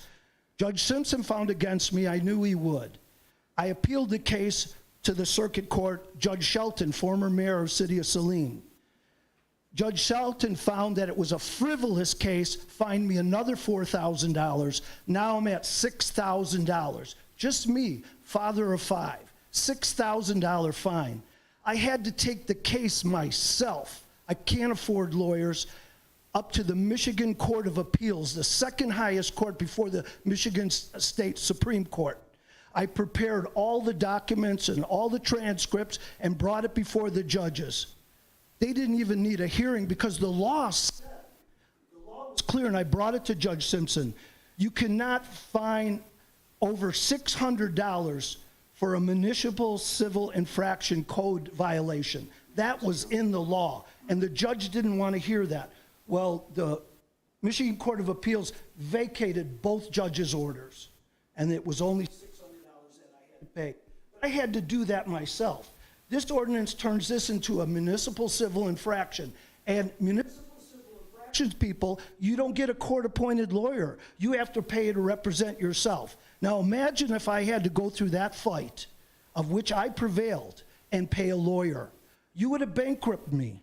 Speaker 6: Judge Simpson found against me. I knew he would. I appealed the case to the circuit court. Judge Shelton, former mayor of the city of Saline. Judge Shelton found that it was a frivolous case, fined me another $4,000. Now I'm at $6,000. Just me, father of 5, $6,000 fine. I had to take the case myself. I can't afford lawyers. Up to the Michigan Court of Appeals, the second highest court before the Michigan State Supreme Court. I prepared all the documents and all the transcripts and brought it before the judges. They didn't even need a hearing because the law said, the law was clear, and I brought it to Judge Simpson. You cannot fine over $600 for a municipal civil infraction code violation. That was in the law, and the judge didn't want to hear that. Well, the Michigan Court of Appeals vacated both judges' orders, and it was only $600 that I had to pay. But I had to do that myself. This ordinance turns this into a municipal civil infraction, and municipal civil infractions people, you don't get a court-appointed lawyer. You have to pay to represent yourself. Now imagine if I had to go through that fight, of which I prevailed, and pay a lawyer. You would have bankrupted me.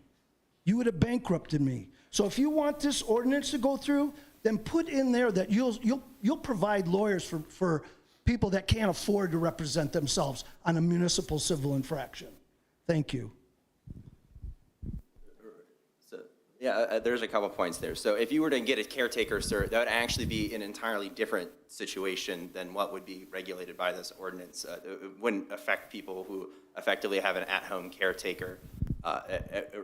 Speaker 6: You would have bankrupted me. So if you want this ordinance to go through, then put in there that you'll provide lawyers for people that can't afford to represent themselves on a municipal civil infraction. Thank you.
Speaker 4: So, yeah, there's a couple points there. So if you were to get a caretaker cert, that would actually be an entirely different situation than what would be regulated by this ordinance. It wouldn't affect people who effectively have an at-home caretaker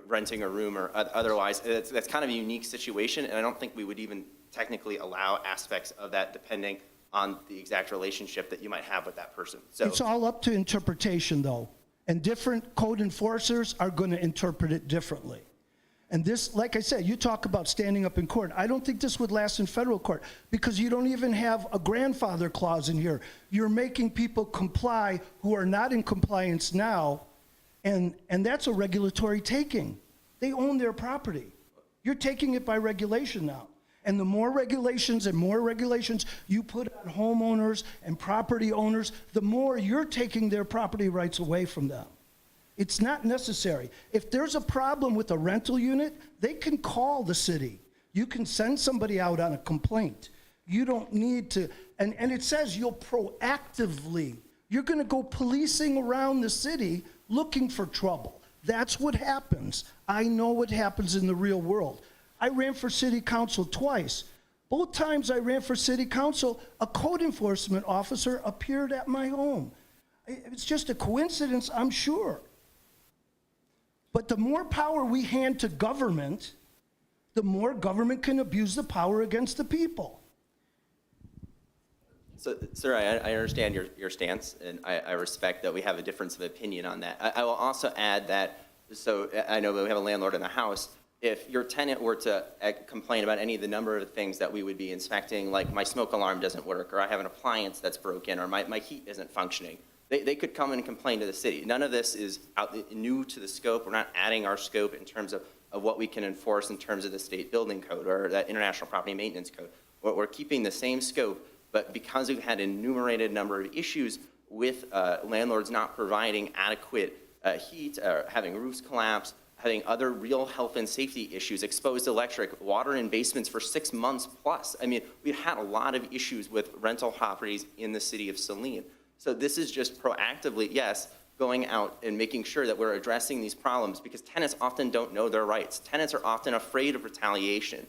Speaker 4: renting a room or otherwise. That's kind of a unique situation, and I don't think we would even technically allow aspects of that depending on the exact relationship that you might have with that person. So
Speaker 6: It's all up to interpretation, though, and different code enforcers are going to interpret it differently. And this, like I said, you talk about standing up in court. I don't think this would last in federal court because you don't even have a grandfather clause in here. You're making people comply who are not in compliance now, and that's a regulatory taking. They own their property. You're taking it by regulation now. And the more regulations you put on homeowners and property owners, the more you're taking their property rights away from them. It's not necessary. If there's a problem with a rental unit, they can call the city. You can send somebody out on a complaint. You don't need to, and it says you'll proactively, you're gonna go policing around the city looking for trouble. That's what happens. I know what happens in the real world. I ran for city council twice. Both times I ran for city council, a code enforcement officer appeared at my home. It's just a coincidence, I'm sure. But the more power we hand to government, the more government can abuse the power against the people.
Speaker 4: So, sir, I understand your stance, and I respect that we have a difference of opinion on that. I will also add that, so I know we have a landlord in the house. If your tenant were to complain about any of the number of things that we would be inspecting, like my smoke alarm doesn't work, or I have an appliance that's broken, or my heat isn't functioning, they could come and complain to the city. None of this is new to the scope. We're not adding our scope in terms of what we can enforce in terms of the state building code or that international property maintenance code. We're keeping the same scope, but because we've had an enumerated number of issues with landlords not providing adequate heat, having roofs collapse, having other real health and safety issues, exposed electric, water in basements for 6 months plus. I mean, we've had a lot of issues with rental properties in the city of Saline. So this is just proactively, yes, going out and making sure that we're addressing these problems because tenants often don't know their rights. Tenants are often afraid of retaliation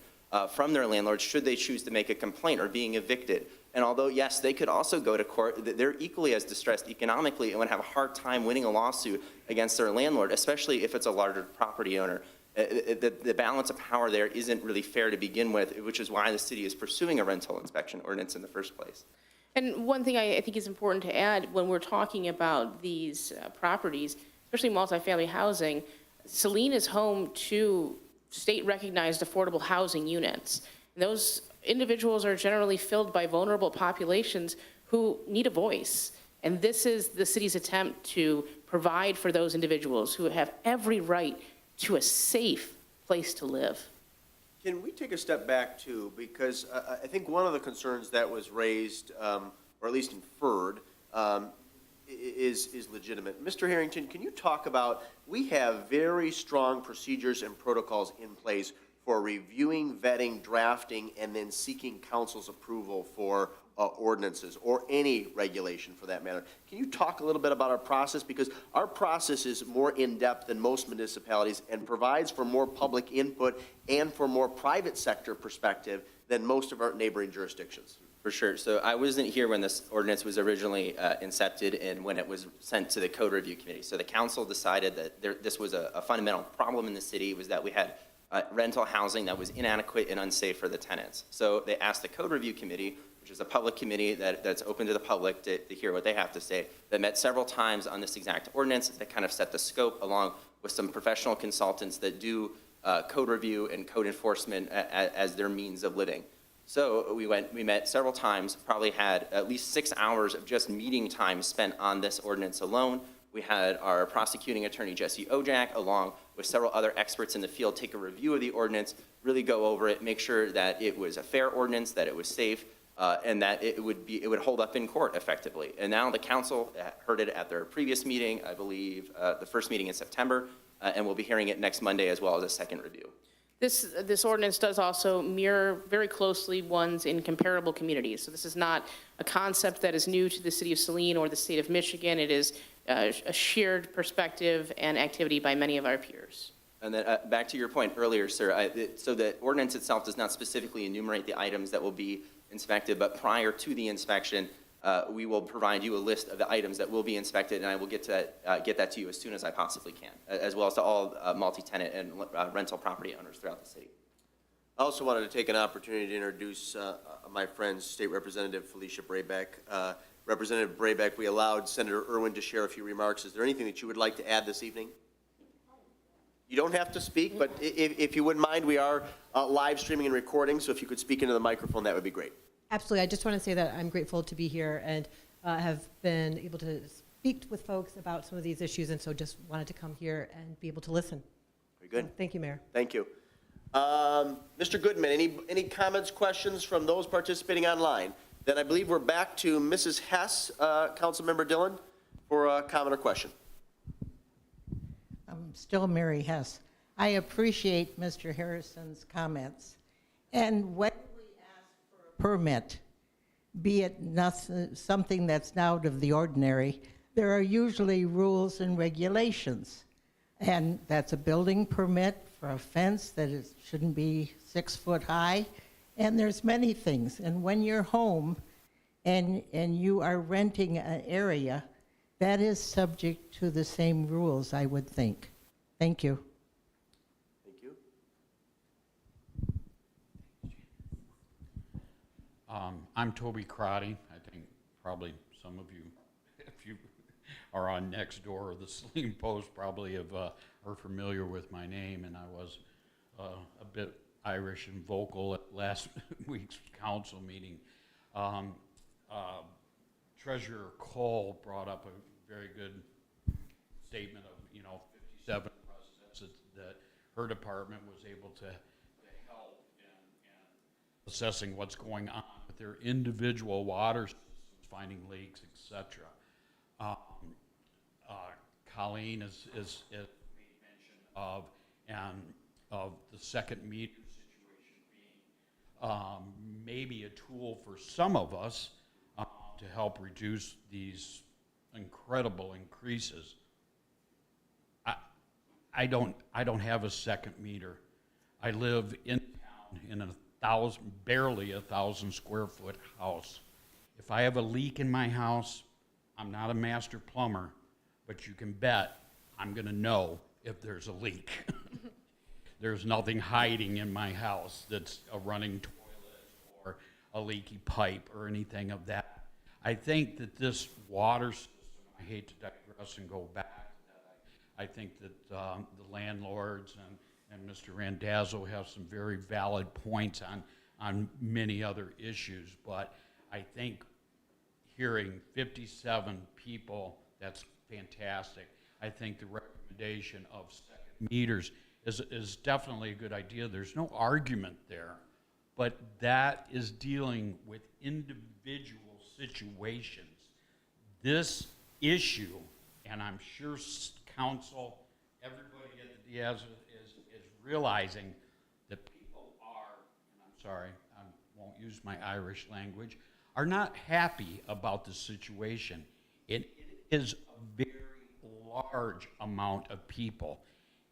Speaker 4: from their landlords should they choose to make a complaint or being evicted. And although, yes, they could also go to court, they're equally as distressed economically and would have a hard time winning a lawsuit against their landlord, especially if it's a larger property owner. The balance of power there isn't really fair to begin with, which is why the city is pursuing a rental inspection ordinance in the first place.
Speaker 1: And one thing I think is important to add when we're talking about these properties, especially multifamily housing, Saline is home to state-recognized affordable housing units. And those individuals are generally filled by vulnerable populations who need a voice. And this is the city's attempt to provide for those individuals who have every right to a safe place to live.
Speaker 2: Can we take a step back, too? Because I think one of the concerns that was raised, or at least inferred, is legitimate. Mr. Harrington, can you talk about, we have very strong procedures and protocols in place for reviewing, vetting, drafting, and then seeking council's approval for ordinances or any regulation for that matter. Can you talk a little bit about our process? Because our process is more in-depth than most municipalities and provides for more public input and for more private sector perspective than most of our neighboring jurisdictions.
Speaker 4: For sure. So I wasn't here when this ordinance was originally incepted and when it was sent to the code review committee. So the council decided that this was a fundamental problem in the city, was that we had rental housing that was inadequate and unsafe for the tenants. So they asked the code review committee, which is a public committee that's open to the public to hear what they have to say, that met several times on this exact ordinance that kind of set the scope, along with some professional consultants that do code review and code enforcement as their means of living. So we met several times, probably had at least 6 hours of just meeting time spent on this ordinance alone. We had our prosecuting attorney, Jesse Ojak, along with several other experts in the field, take a review of the ordinance, really go over it, make sure that it was a fair ordinance, that it was safe, and that it would hold up in court effectively. And now the council heard it at their previous meeting, I believe, the first meeting in September, and we'll be hearing it next Monday as well as a second review.
Speaker 1: This ordinance does also mirror very closely ones in comparable communities. So this is not a concept that is new to the city of Saline or the state of Michigan. It is a shared perspective and activity by many of our peers.
Speaker 4: And then back to your point earlier, sir, so the ordinance itself does not specifically enumerate the items that will be inspected, but prior to the inspection, we will provide you a list of the items that will be inspected, and I will get that to you as soon as I possibly can, as well as to all multi-tenant and rental property owners throughout the city.
Speaker 2: I also wanted to take an opportunity to introduce my friend, State Representative Felicia Braybeck. Representative Braybeck, we allowed Senator Irwin to share a few remarks. Is there anything that you would like to add this evening? You don't have to speak, but if you wouldn't mind, we are live streaming and recording, so if you could speak into the microphone, that would be great.
Speaker 10: Absolutely. I just want to say that I'm grateful to be here and have been able to speak with folks about some of these issues, and so just wanted to come here and be able to listen.
Speaker 2: Very good.
Speaker 10: So, thank you, Mayor.
Speaker 2: Thank you. Mr. Goodman, any comments, questions from those participating online? Then I believe we're back to Mrs. Hess, Councilmember Dillon, for a comment or question.
Speaker 7: I'm still Mary Hess. I appreciate Mr. Harrison's comments. And when we ask for a permit, be it something that's out of the ordinary, there are usually rules and regulations. And that's a building permit for a fence that shouldn't be 6 foot high. And there's many things. And when you're home and you are renting an area, that is subject to the same rules, I would think. Thank you.
Speaker 2: Thank you.
Speaker 11: I'm Toby Crotty. I think probably some of you, if you are on Nextdoor or the Saline Post, probably are familiar with my name, and I was a bit Irish and vocal at last week's council meeting. Treasurer Cole brought up a very good statement of, 57 residents that her department was able to help in assessing what's going on with their individual water systems, finding leaks, etc. Colleen is made mention of the second meter situation being maybe a tool for some of us to help reduce these incredible increases. I don't have a second meter. I live in town in barely 1,000 square foot house. If I have a leak in my house, I'm not a master plumber, but you can bet I'm gonna know if there's a leak. There's nothing hiding in my house that's a running toilet or a leaky pipe or anything of that. I think that this water system, I hate to digress and go back to that, I think that the landlords and Mr. Randazzo have some very valid points on many other issues, but I think hearing 57 people, that's fantastic. I think the recommendation of second meters is definitely a good idea. There's no argument there, but that is dealing with individual situations. This issue, and I'm sure council, everybody at the Diaz is realizing that people are, and I'm sorry, I won't use my Irish language, are not happy about the situation. It is a very large amount of people.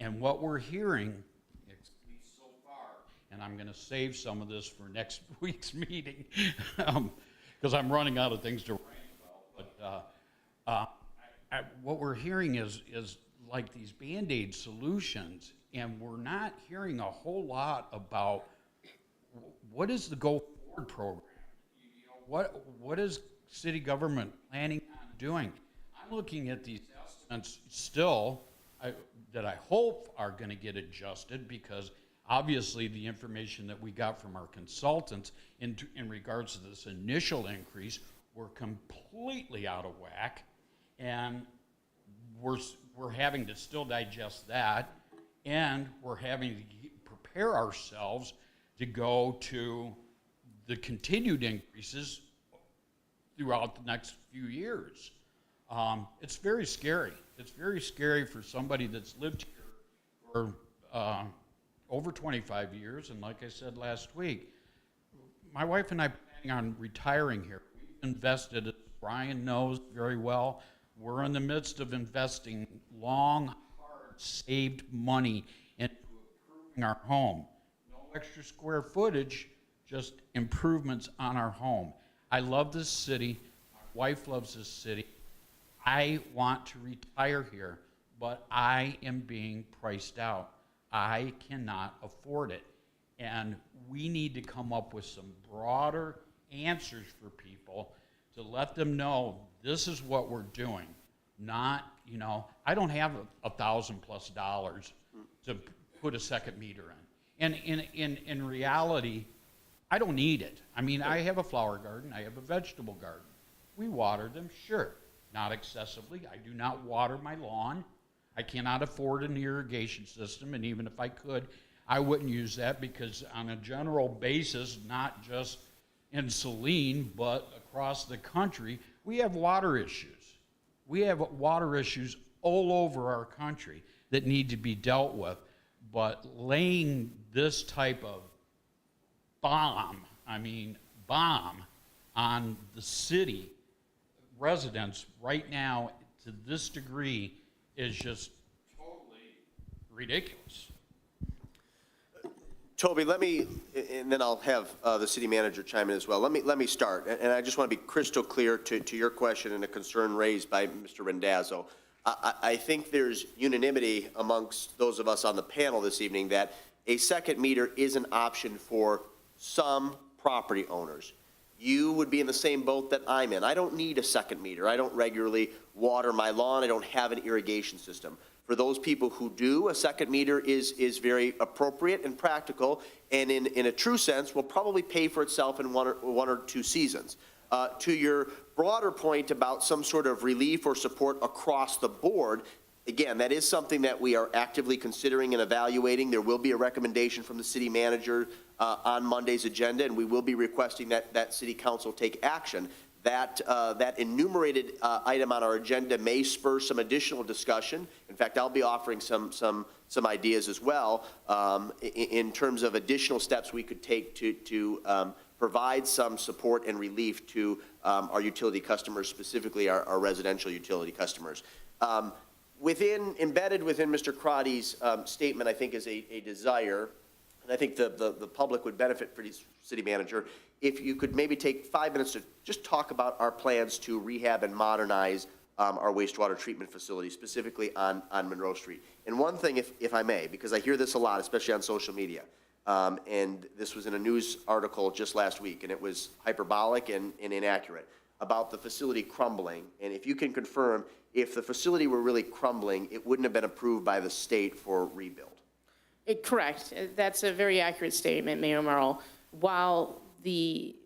Speaker 11: And what we're hearing, at least so far, and I'm gonna save some of this for next week's meeting, because I'm running out of things to write about, but what we're hearing is like these Band-Aid solutions, and we're not hearing a whole lot about what is the go forward program. You know, what is city government planning on doing? I'm looking at these estimates still that I hope are going to get adjusted, because obviously the information that we got from our consultants in regards to this initial increase were completely out of whack, and we're having to still digest that, and we're having to prepare ourselves to go to the continued increases throughout the next few years. It's very scary. It's very scary for somebody that's lived here for over 25 years, and like I said last week, my wife and I planning on retiring here. We've invested, as Brian knows very well, we're in the midst of investing long, hard, saved money into improving our home. No extra square footage, just improvements on our home. I love this city. My wife loves this city. I want to retire here, but I am being priced out. I cannot afford it. And we need to come up with some broader answers for people to let them know this is what we're doing. Not, you know, I don't have $1,000+ to put a second meter in. And in reality, I don't need it. I mean, I have a flower garden, I have a vegetable garden. We water them, sure, not excessively. I do not water my lawn. I cannot afford an irrigation system, and even if I could, I wouldn't use that, because on a general basis, not just in Saline, but across the country, we have water issues. We have water issues all over our country that need to be dealt with, but laying this type of bomb on the city residents right now to this degree is just totally ridiculous.
Speaker 2: Toby, let me, and then I'll have the city manager chime in as well. Let me start, and I just want to be crystal clear to your question and a concern raised by Mr. Rendazzo. I think there's unanimity amongst those of us on the panel this evening that a second meter is an option for some property owners. You would be in the same boat that I'm in. I don't need a second meter. I don't regularly water my lawn. I don't have an irrigation system. For those people who do, a second meter is very appropriate and practical, and in a true sense will probably pay for itself in one or two seasons. To your broader point about some sort of relief or support across the board, again, that is something that we are actively considering and evaluating. There will be a recommendation from the city manager on Monday's agenda, and we will be requesting that city council take action. That enumerated item on our agenda may spur some additional discussion. In fact, I'll be offering some ideas as well in terms of additional steps we could take to provide some support and relief to our utility customers, specifically our residential utility customers. Embedded within Mr. Crotty's statement, I think, is a desire, and I think the public would benefit for the city manager, if you could maybe take 5 minutes to just talk about our plans to rehab and modernize our wastewater treatment facility, specifically on Monroe Street. And one thing, if I may, because I hear this a lot, especially on social media, and this was in a news article just last week, and it was hyperbolic and inaccurate, about the facility crumbling. And if you can confirm, if the facility were really crumbling, it wouldn't have been approved by the state for rebuild.
Speaker 1: Correct. That's a very accurate statement, Mayor Merle. While the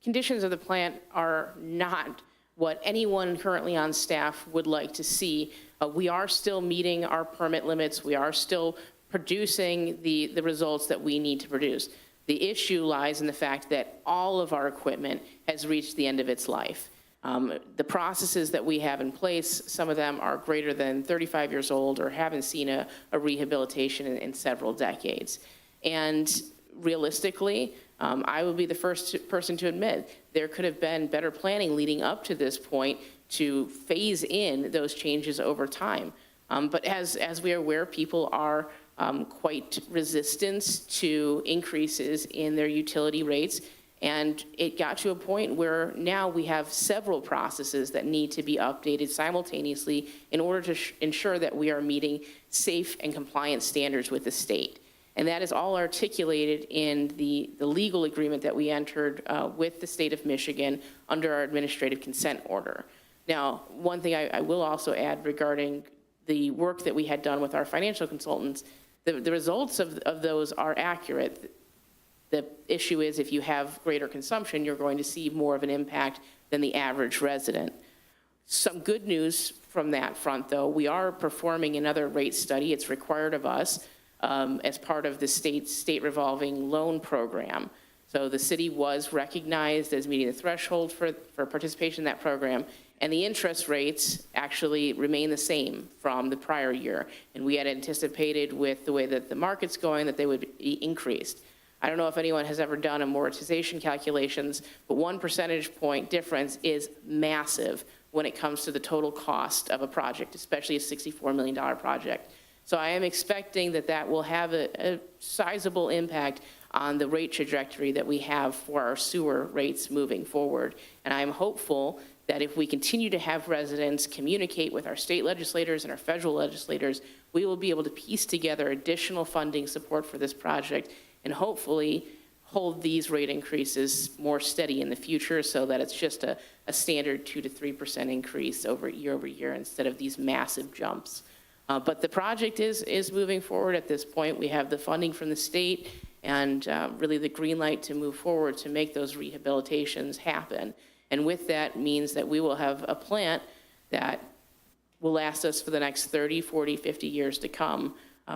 Speaker 1: conditions of the plant are not what anyone currently on staff would like to see, we are still meeting our permit limits. We are still producing the results that we need to produce. The issue lies in the fact that all of our equipment has reached the end of its life. The processes that we have in place, some of them are greater than 35 years old or haven't seen a rehabilitation in several decades. And realistically, I would be the first person to admit there could have been better planning leading up to this point to phase in those changes over time. But as we are aware, people are quite resistant to increases in their utility rates. And it got to a point where now we have several processes that need to be updated simultaneously in order to ensure that we are meeting safe and compliant standards with the state. And that is all articulated in the legal agreement that we entered with the state of Michigan under our administrative consent order. Now, one thing I will also add regarding the work that we had done with our financial consultants, the results of those are accurate. The issue is if you have greater consumption, you're going to see more of an impact than the average resident. Some good news from that front, though, we are performing another rate study. It's required of us as part of the state revolving loan program. So the city was recognized as meeting the threshold for participation in that program, and the interest rates actually remain the same from the prior year. And we had anticipated with the way that the market's going that they would be increased. I don't know if anyone has ever done amortization calculations, but 1 percentage point difference is massive when it comes to the total cost of a project, especially a $64 million project. So I am expecting that will have a sizable impact on the rate trajectory that we have for our sewer rates moving forward. And I'm hopeful that if we continue to have residents communicate with our state legislators and our federal legislators, we will be able to piece together additional funding support for this project and hopefully hold these rate increases more steady in the future so that it's just a standard 2 to 3% increase over year instead of these massive jumps. But the project is moving forward at this point. We have the funding from the state and really the green light to move forward to make those rehabilitations happen. And with that means that we will have a plant that will last us for the next 30, 40, 50 years to come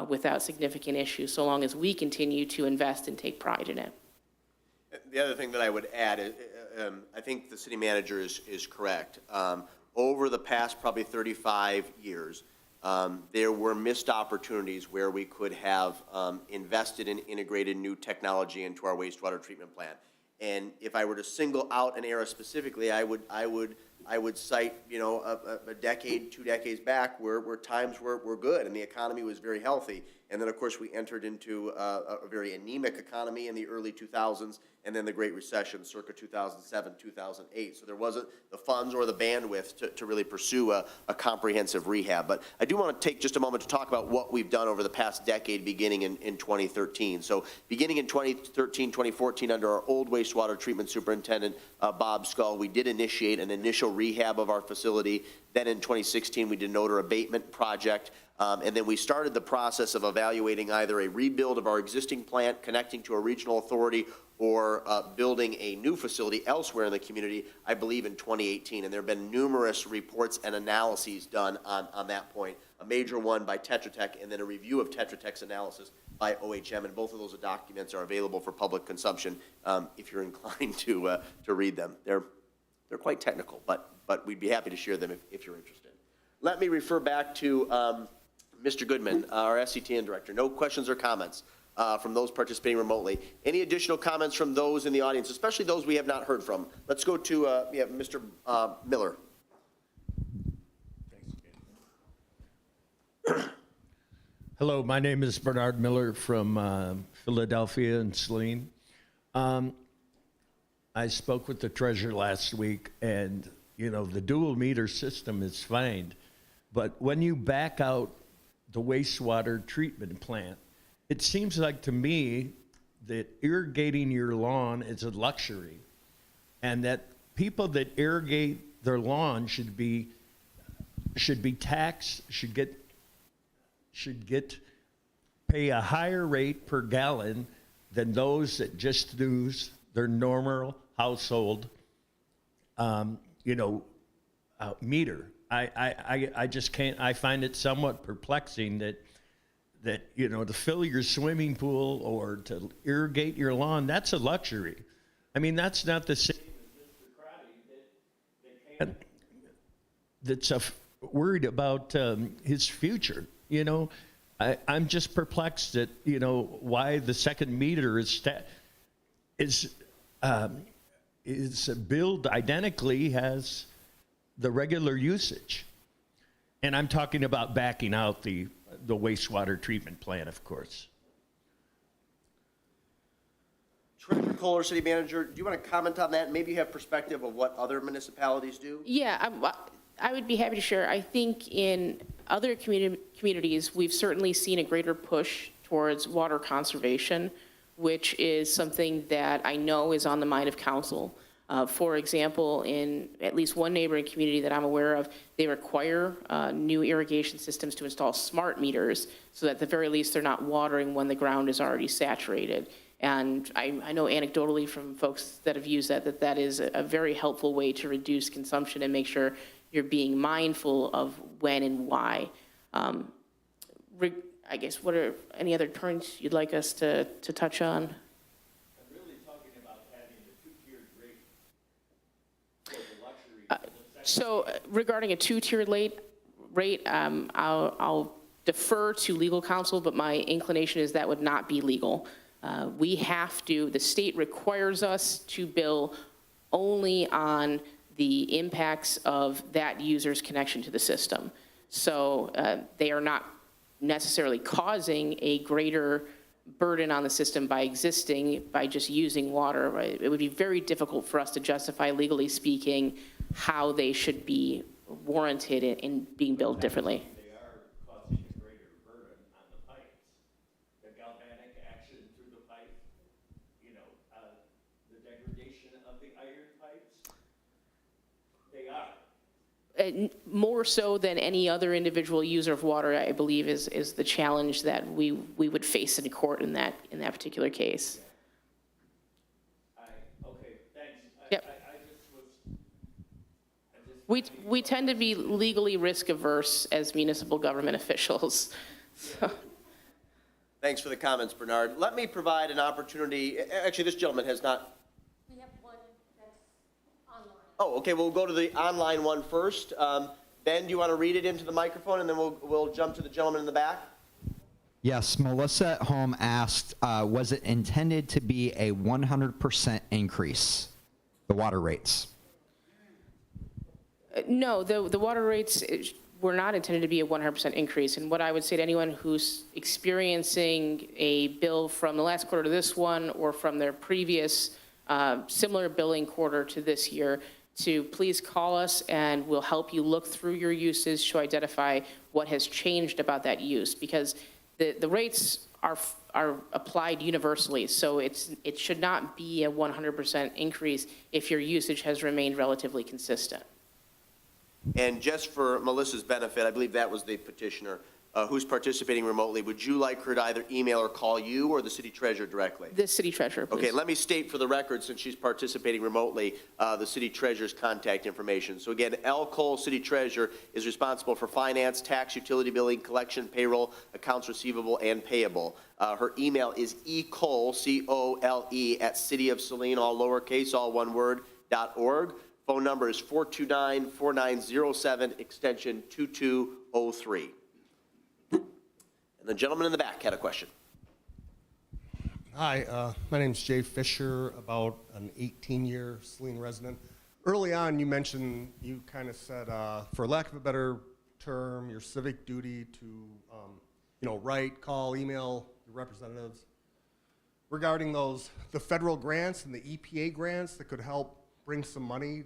Speaker 1: without significant issues, so long as we continue to invest and take pride in it.
Speaker 2: The other thing that I would add is, I think the city manager is correct. Over the past probably 35 years, there were missed opportunities where we could have invested in integrated new technology into our wastewater treatment plant. And if I were to single out an era specifically, I would cite, a decade, 2 decades back where times were good and the economy was very healthy. And then, of course, we entered into a very anemic economy in the early 2000s, and then the Great Recession circa 2007, 2008. So there wasn't the funds or the bandwidth to really pursue a comprehensive rehab. But I do want to take just a moment to talk about what we've done over the past decade, beginning in 2013. So beginning in 2013, 2014, under our old wastewater treatment superintendent, Bob Scull, we did initiate an initial rehab of our facility. Then in 2016, we did an odor abatement project. And then we started the process of evaluating either a rebuild of our existing plant, connecting to a regional authority, or building a new facility elsewhere in the community, I believe in 2018. And there have been numerous reports and analyses done on that point, a major one by Tetra Tech, and then a review of Tetra Tech's analysis by OHM. And both of those documents are available for public consumption if you're inclined to read them. They're quite technical, but we'd be happy to share them if you're interested. Let me refer back to Mr. Goodman, our SCTN director. No questions or comments from those participating remotely. Any additional comments from those in the audience, especially those we have not heard from? Let's go to Mr. Miller.
Speaker 12: Hello, my name is Bernard Miller from Philadelphia and Saline. I spoke with the treasurer last week, and the dual meter system is fine, but when you back out the wastewater treatment plant, it seems like to me that irrigating your lawn is a luxury, and that people that irrigate their lawn should be taxed, should pay a higher rate per gallon than those that just use their normal household meter. I just can't. I find it somewhat perplexing that to fill your swimming pool or to irrigate your lawn, that's a luxury. I mean, that's not the same as Mr. Crotty that that's worried about his future. You know, I'm just perplexed at, you know, why the second meter is billed identically as the regular usage. And I'm talking about backing out the wastewater treatment plant, of course.
Speaker 2: Treasurer Kohler, City Manager, do you want to comment on that? Maybe you have perspective of what other municipalities do?
Speaker 1: Yeah, I would be happy to share. I think in other communities, we've certainly seen a greater push towards water conservation, which is something that I know is on the mind of council. For example, in at least one neighboring community that I'm aware of, they require new irrigation systems to install smart meters so that at the very least they're not watering when the ground is already saturated. And I know anecdotally from folks that have used that is a very helpful way to reduce consumption and make sure you're being mindful of when and why. I guess, what are any other points you'd like us to touch on?
Speaker 12: I'm really talking about having the two-tiered rate for the luxury.
Speaker 1: So regarding a two-tiered rate, I'll defer to legal counsel, but my inclination is that would not be legal. The state requires us to bill only on the impacts of that user's connection to the system. So they are not necessarily causing a greater burden on the system by just using water. Right? It would be very difficult for us to justify, legally speaking, how they should be warranted in being billed differently.
Speaker 12: They are causing a greater burden on the pipes. The galvanic action through the pipe, you know, the degradation of the iron pipes, they are.
Speaker 1: More so than any other individual user of water, I believe, is the challenge that we would face in court in that particular case.
Speaker 12: Okay, thanks.
Speaker 1: Yep. We tend to be legally risk averse as municipal government officials. So.
Speaker 2: Thanks for the comments, Bernard. Let me provide an opportunity. Actually, this gentleman has not.
Speaker 13: We have one that's online.
Speaker 2: Oh, okay, we'll go to the online one first. Ben, do you want to read it into the microphone, and then we'll jump to the gentleman in the back?
Speaker 14: Yes, Melissa at home asked, was it intended to be a 100% increase, the water rates?
Speaker 1: No, the water rates were not intended to be a 100% increase. And what I would say to anyone who's experiencing a bill from the last quarter to this one, or from their previous similar billing quarter to this year, to please call us and we'll help you look through your usage to identify what has changed about that use, because the rates are applied universally. So it should not be a 100% increase if your usage has remained relatively consistent.
Speaker 2: And just for Melissa's benefit, I believe that was the petitioner who's participating remotely. Would you like her to either email or call you, or the city treasurer directly?
Speaker 1: The city treasurer, please.
Speaker 2: Okay, let me state for the record, since she's participating remotely, the city treasurer's contact information. So again, L. Cole, city treasurer, is responsible for finance, tax, utility billing, collection, payroll, accounts receivable, and payable. Her email is ecole, C-O-L-E, at cityofsaline, all lowercase, all one word, .org. Phone number is 429-4907, extension 2203. And the gentleman in the back had a question.
Speaker 8: Hi, my name's Jay Fisher, about an 18-year Saline resident. Early on, you mentioned, you kind of said, for lack of a better term, your civic duty to, write, call, email your representatives. Regarding the federal grants and the EPA grants that could help bring some money,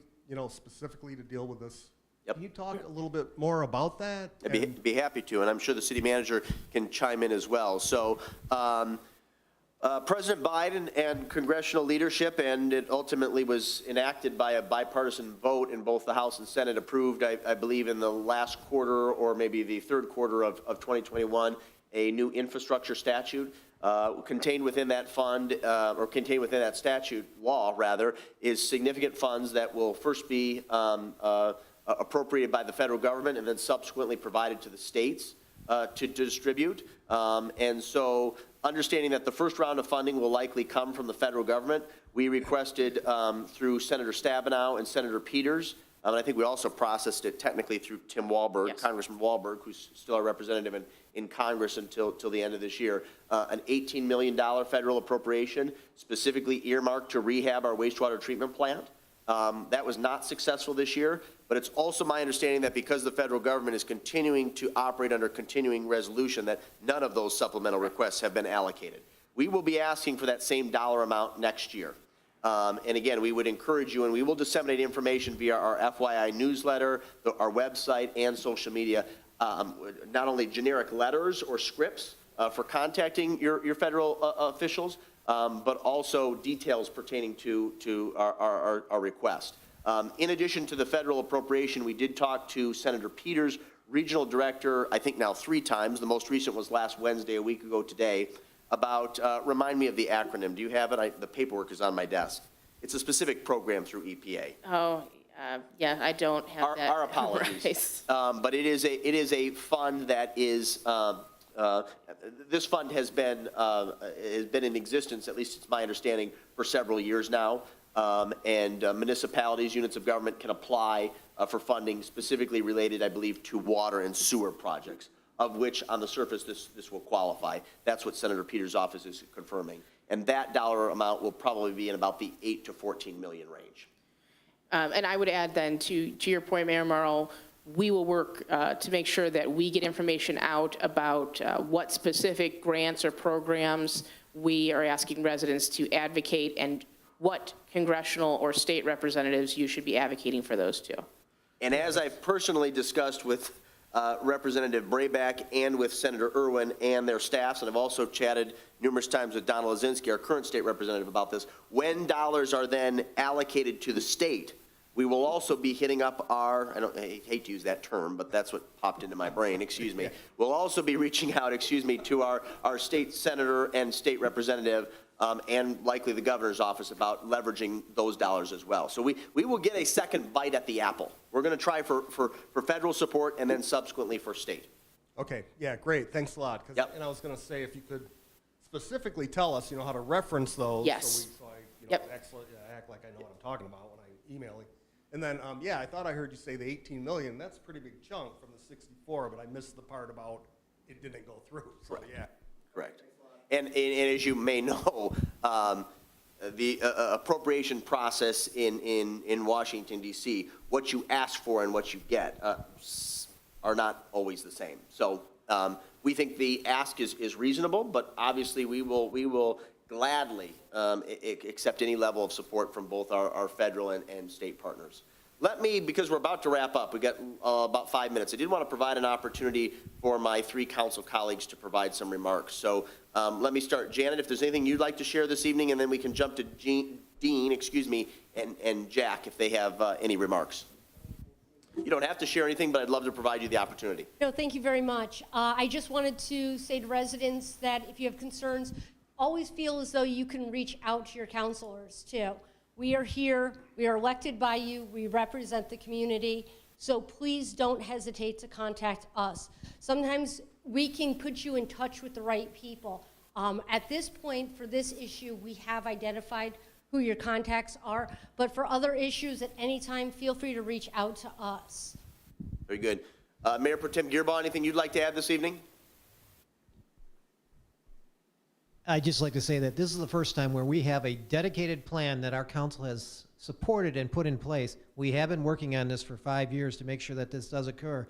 Speaker 8: specifically to deal with this.
Speaker 2: Yep.
Speaker 8: Can you talk a little bit more about that?
Speaker 2: I'd be happy to, and I'm sure the city manager can chime in as well. So President Biden and congressional leadership, and it ultimately was enacted by a bipartisan vote in both the House and Senate, approved, I believe, in the last quarter or maybe the third quarter of 2021, a new infrastructure statute. Contained within that fund, or contained within that statute law, rather, is significant funds that will first be appropriated by the federal government and then subsequently provided to the states to distribute. And so, understanding that the first round of funding will likely come from the federal government, we requested through Senator Stabenow and Senator Peters And I think we also processed it technically through Tim Walberg,
Speaker 1: Yes.
Speaker 2: Congressman Walberg, who's still our representative in Congress until the end of this year. An $18 million federal appropriation specifically earmarked to rehab our wastewater treatment plant. That was not successful this year, but it's also my understanding that because the federal government is continuing to operate under continuing resolution, that none of those supplemental requests have been allocated. We will be asking for that same dollar amount next year. And again, we would encourage you, and we will disseminate information via our FYI newsletter, our website, and social media, not only generic letters or scripts for contacting your federal officials, but also details pertaining to our request. In addition to the federal appropriation, we did talk to Senator Peters, Regional Director, I think now 3 times. The most recent was last Wednesday, a week ago today, about, remind me of the acronym. Do you have it? The paperwork is on my desk. It's a specific program through EPA.
Speaker 1: Oh, yeah, I don't have that.
Speaker 2: Our apologies.
Speaker 1: Right.
Speaker 2: But it is a fund that is, this fund has been in existence, at least it's my understanding, for several years now. And municipalities, units of government can apply for funding specifically related, I believe, to water and sewer projects, of which on the surface this will qualify. That's what Senator Peters' office is confirming. And that dollar amount will probably be in about the 8 to 14 million range.
Speaker 1: And I would add then to your point, Mayor Marl, we will work to make sure that we get information out about what specific grants or programs we are asking residents to advocate and what congressional or state representatives you should be advocating for those too.
Speaker 2: And as I've personally discussed with Representative Brayback and with Senator Irwin and their staffs, and I've also chatted numerous times with Donna Lazinski, our current state representative, about this, when dollars are then allocated to the state, we will also be hitting up I hate to use that term, but that's what popped into my brain, excuse me. We'll also be reaching out, to our state senator and state representative and likely the governor's office about leveraging those dollars as well. So we will get a second bite at the apple. We're going to try for federal support and then subsequently for state.
Speaker 8: Okay, yeah, great, thanks a lot.
Speaker 2: Yep.
Speaker 8: And I was going to say, if you could specifically tell us, how to reference those.
Speaker 1: Yes.
Speaker 8: So I
Speaker 1: Yep.
Speaker 8: act like I know what I'm talking about when I'm emailing. And then, I thought I heard you say the 18 million. That's a pretty big chunk from the 64, but I missed the part about it didn't go through. So, yeah.
Speaker 2: Correct. And as you may know, the appropriation process in Washington, D.C., what you ask for and what you get are not always the same. So we think the ask is reasonable, but obviously we will gladly accept any level of support from both our federal and state partners. Let me, because we're about to wrap up, we've got about 5 minutes. I did want to provide an opportunity for my 3 council colleagues to provide some remarks. So let me start. Janet, if there's anything you'd like to share this evening, and then we can jump to Dean, and Jack if they have any remarks. You don't have to share anything, but I'd love to provide you the opportunity.
Speaker 13: No, thank you very much. I just wanted to say to residents that if you have concerns, always feel as though you can reach out to your counselors too. We are here, we are elected by you, we represent the community, so please don't hesitate to contact us. Sometimes we can put you in touch with the right people. At this point, for this issue, we have identified who your contacts are, but for other issues at any time, feel free to reach out to us.
Speaker 2: Very good. Mayor Pro Tem Gearbaugh, anything you'd like to add this evening?
Speaker 15: I'd just like to say that this is the first time where we have a dedicated plan that our council has supported and put in place. We have been working on this for 5 years to make sure that this does occur.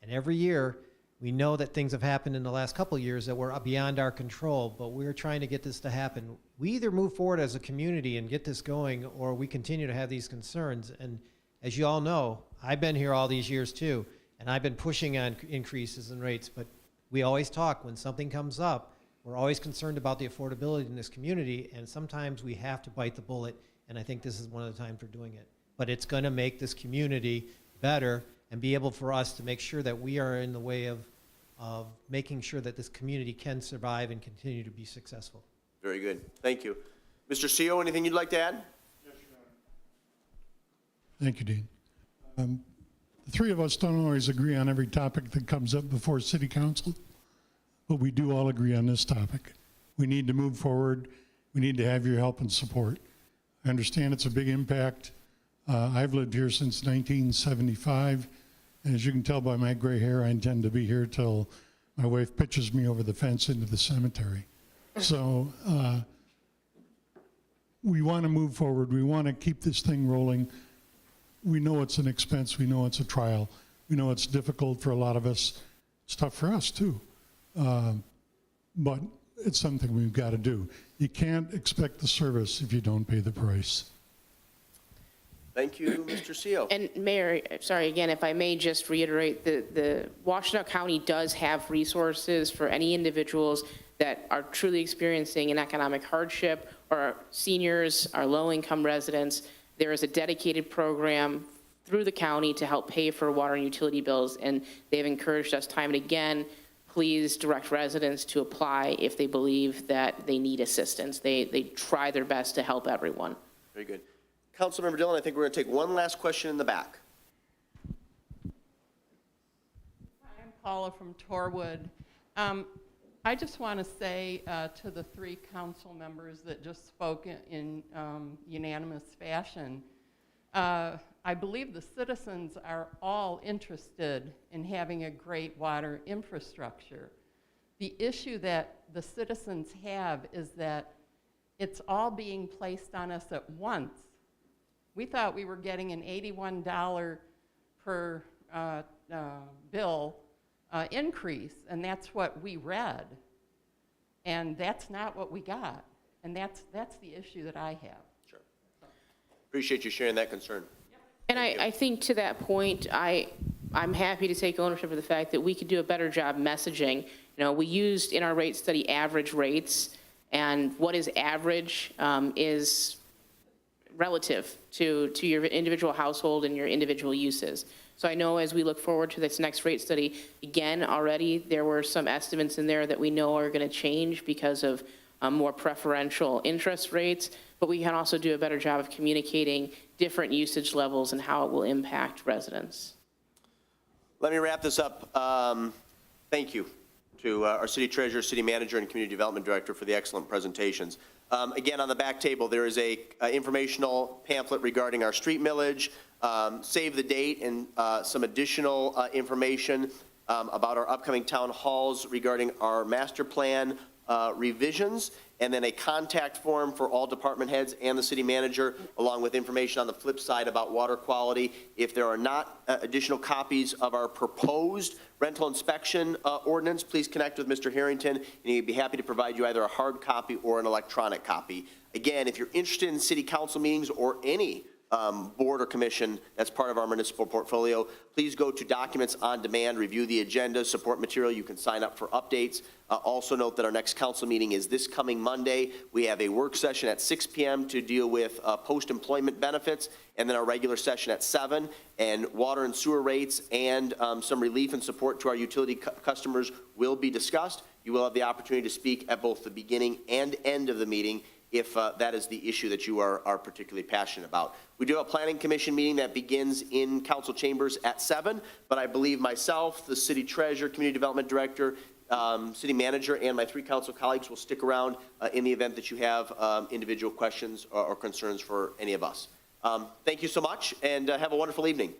Speaker 15: And every year, we know that things have happened in the last couple of years that were beyond our control, but we're trying to get this to happen. We either move forward as a community and get this going, or we continue to have these concerns. And as you all know, I've been here all these years too, and I've been pushing on increases in rates, but we always talk when something comes up. We're always concerned about the affordability in this community, and sometimes we have to bite the bullet, and I think this is one of the times for doing it. But it's going to make this community better and be able for us to make sure that we are in the way of making sure that this community can survive and continue to be successful.
Speaker 2: Very good. Thank you. Mr. CEO, anything you'd like to add?
Speaker 16: Yes, Your Honor. Thank you, Dean. The 3 of us don't always agree on every topic that comes up before City Council, but we do all agree on this topic. We need to move forward. We need to have your help and support. I understand it's a big impact I've lived here since 1975, and as you can tell by my gray hair, I intend to be here till my wife pitches me over the fence into the cemetery. So we want to move forward. We want to keep this thing rolling. We know it's an expense. We know it's a trial. We know it's difficult for a lot of us. It's tough for us too. But it's something we've got to do. You can't expect the service if you don't pay the price.
Speaker 2: Thank you, Mr. Seal.
Speaker 1: And Mayor, sorry, again, if I may just reiterate, the Washtenaw County does have resources for any individuals that are truly experiencing an economic hardship, or our seniors, our low-income residents. There is a dedicated program through the county to help pay for water and utility bills, and they've encouraged us time and again, please direct residents to apply if they believe that they need assistance. They try their best to help everyone.
Speaker 2: Very good. Councilmember Dillon, I think we're going to take one last question in the back.
Speaker 9: I'm Paula from Torwood. I just want to say to the three council members that just spoke in unanimous fashion, I believe the citizens are all interested in having a great water infrastructure. The issue that the citizens have is that it's all being placed on us at once. We thought we were getting an $81 per bill increase, and that's what we read. And that's not what we got. And that's the issue that I have.
Speaker 2: Sure. Appreciate you sharing that concern.
Speaker 1: And I think to that point, I'm happy to take ownership of the fact that we could do a better job messaging. You know, we used in our rate study average rates, and what is average is relative to your individual household and your individual uses. So I know as we look forward to this next rate study, again, already there were some estimates in there that we know are going to change because of more preferential interest rates, but we can also do a better job of communicating different usage levels and how it will impact residents.
Speaker 2: Let me wrap this up. Thank you to our city treasurer, city manager, and community development director for the excellent presentations. Again, on the back table, there is a informational pamphlet regarding our street millage, save the date, and some additional information about our upcoming town halls regarding our master plan revisions, and then a contact form for all department heads and the city manager, along with information on the flip side about water quality. If there are not additional copies of our proposed rental inspection ordinance, please connect with Mr. Harrington, and he'd be happy to provide you either a hard copy or an electronic copy. Again, if you're interested in city council meetings or any board or commission that's part of our municipal portfolio, please go to Documents on Demand, review the agenda, support material. You can sign up for updates. Also note that our next council meeting is this coming Monday. We have a work session at 6 p.m. to deal with post-employment benefits, and then our regular session at 7, and water and sewer rates and some relief and support to our utility customers will be discussed. You will have the opportunity to speak at both the beginning and end of the meeting if that is the issue that you are particularly passionate about. We do have a planning commission meeting that begins in council chambers at 7, but I believe myself, the city treasurer, community development director, city manager, and my 3 council colleagues will stick around in the event that you have individual questions or concerns for any of us. Thank you so much, and have a wonderful evening.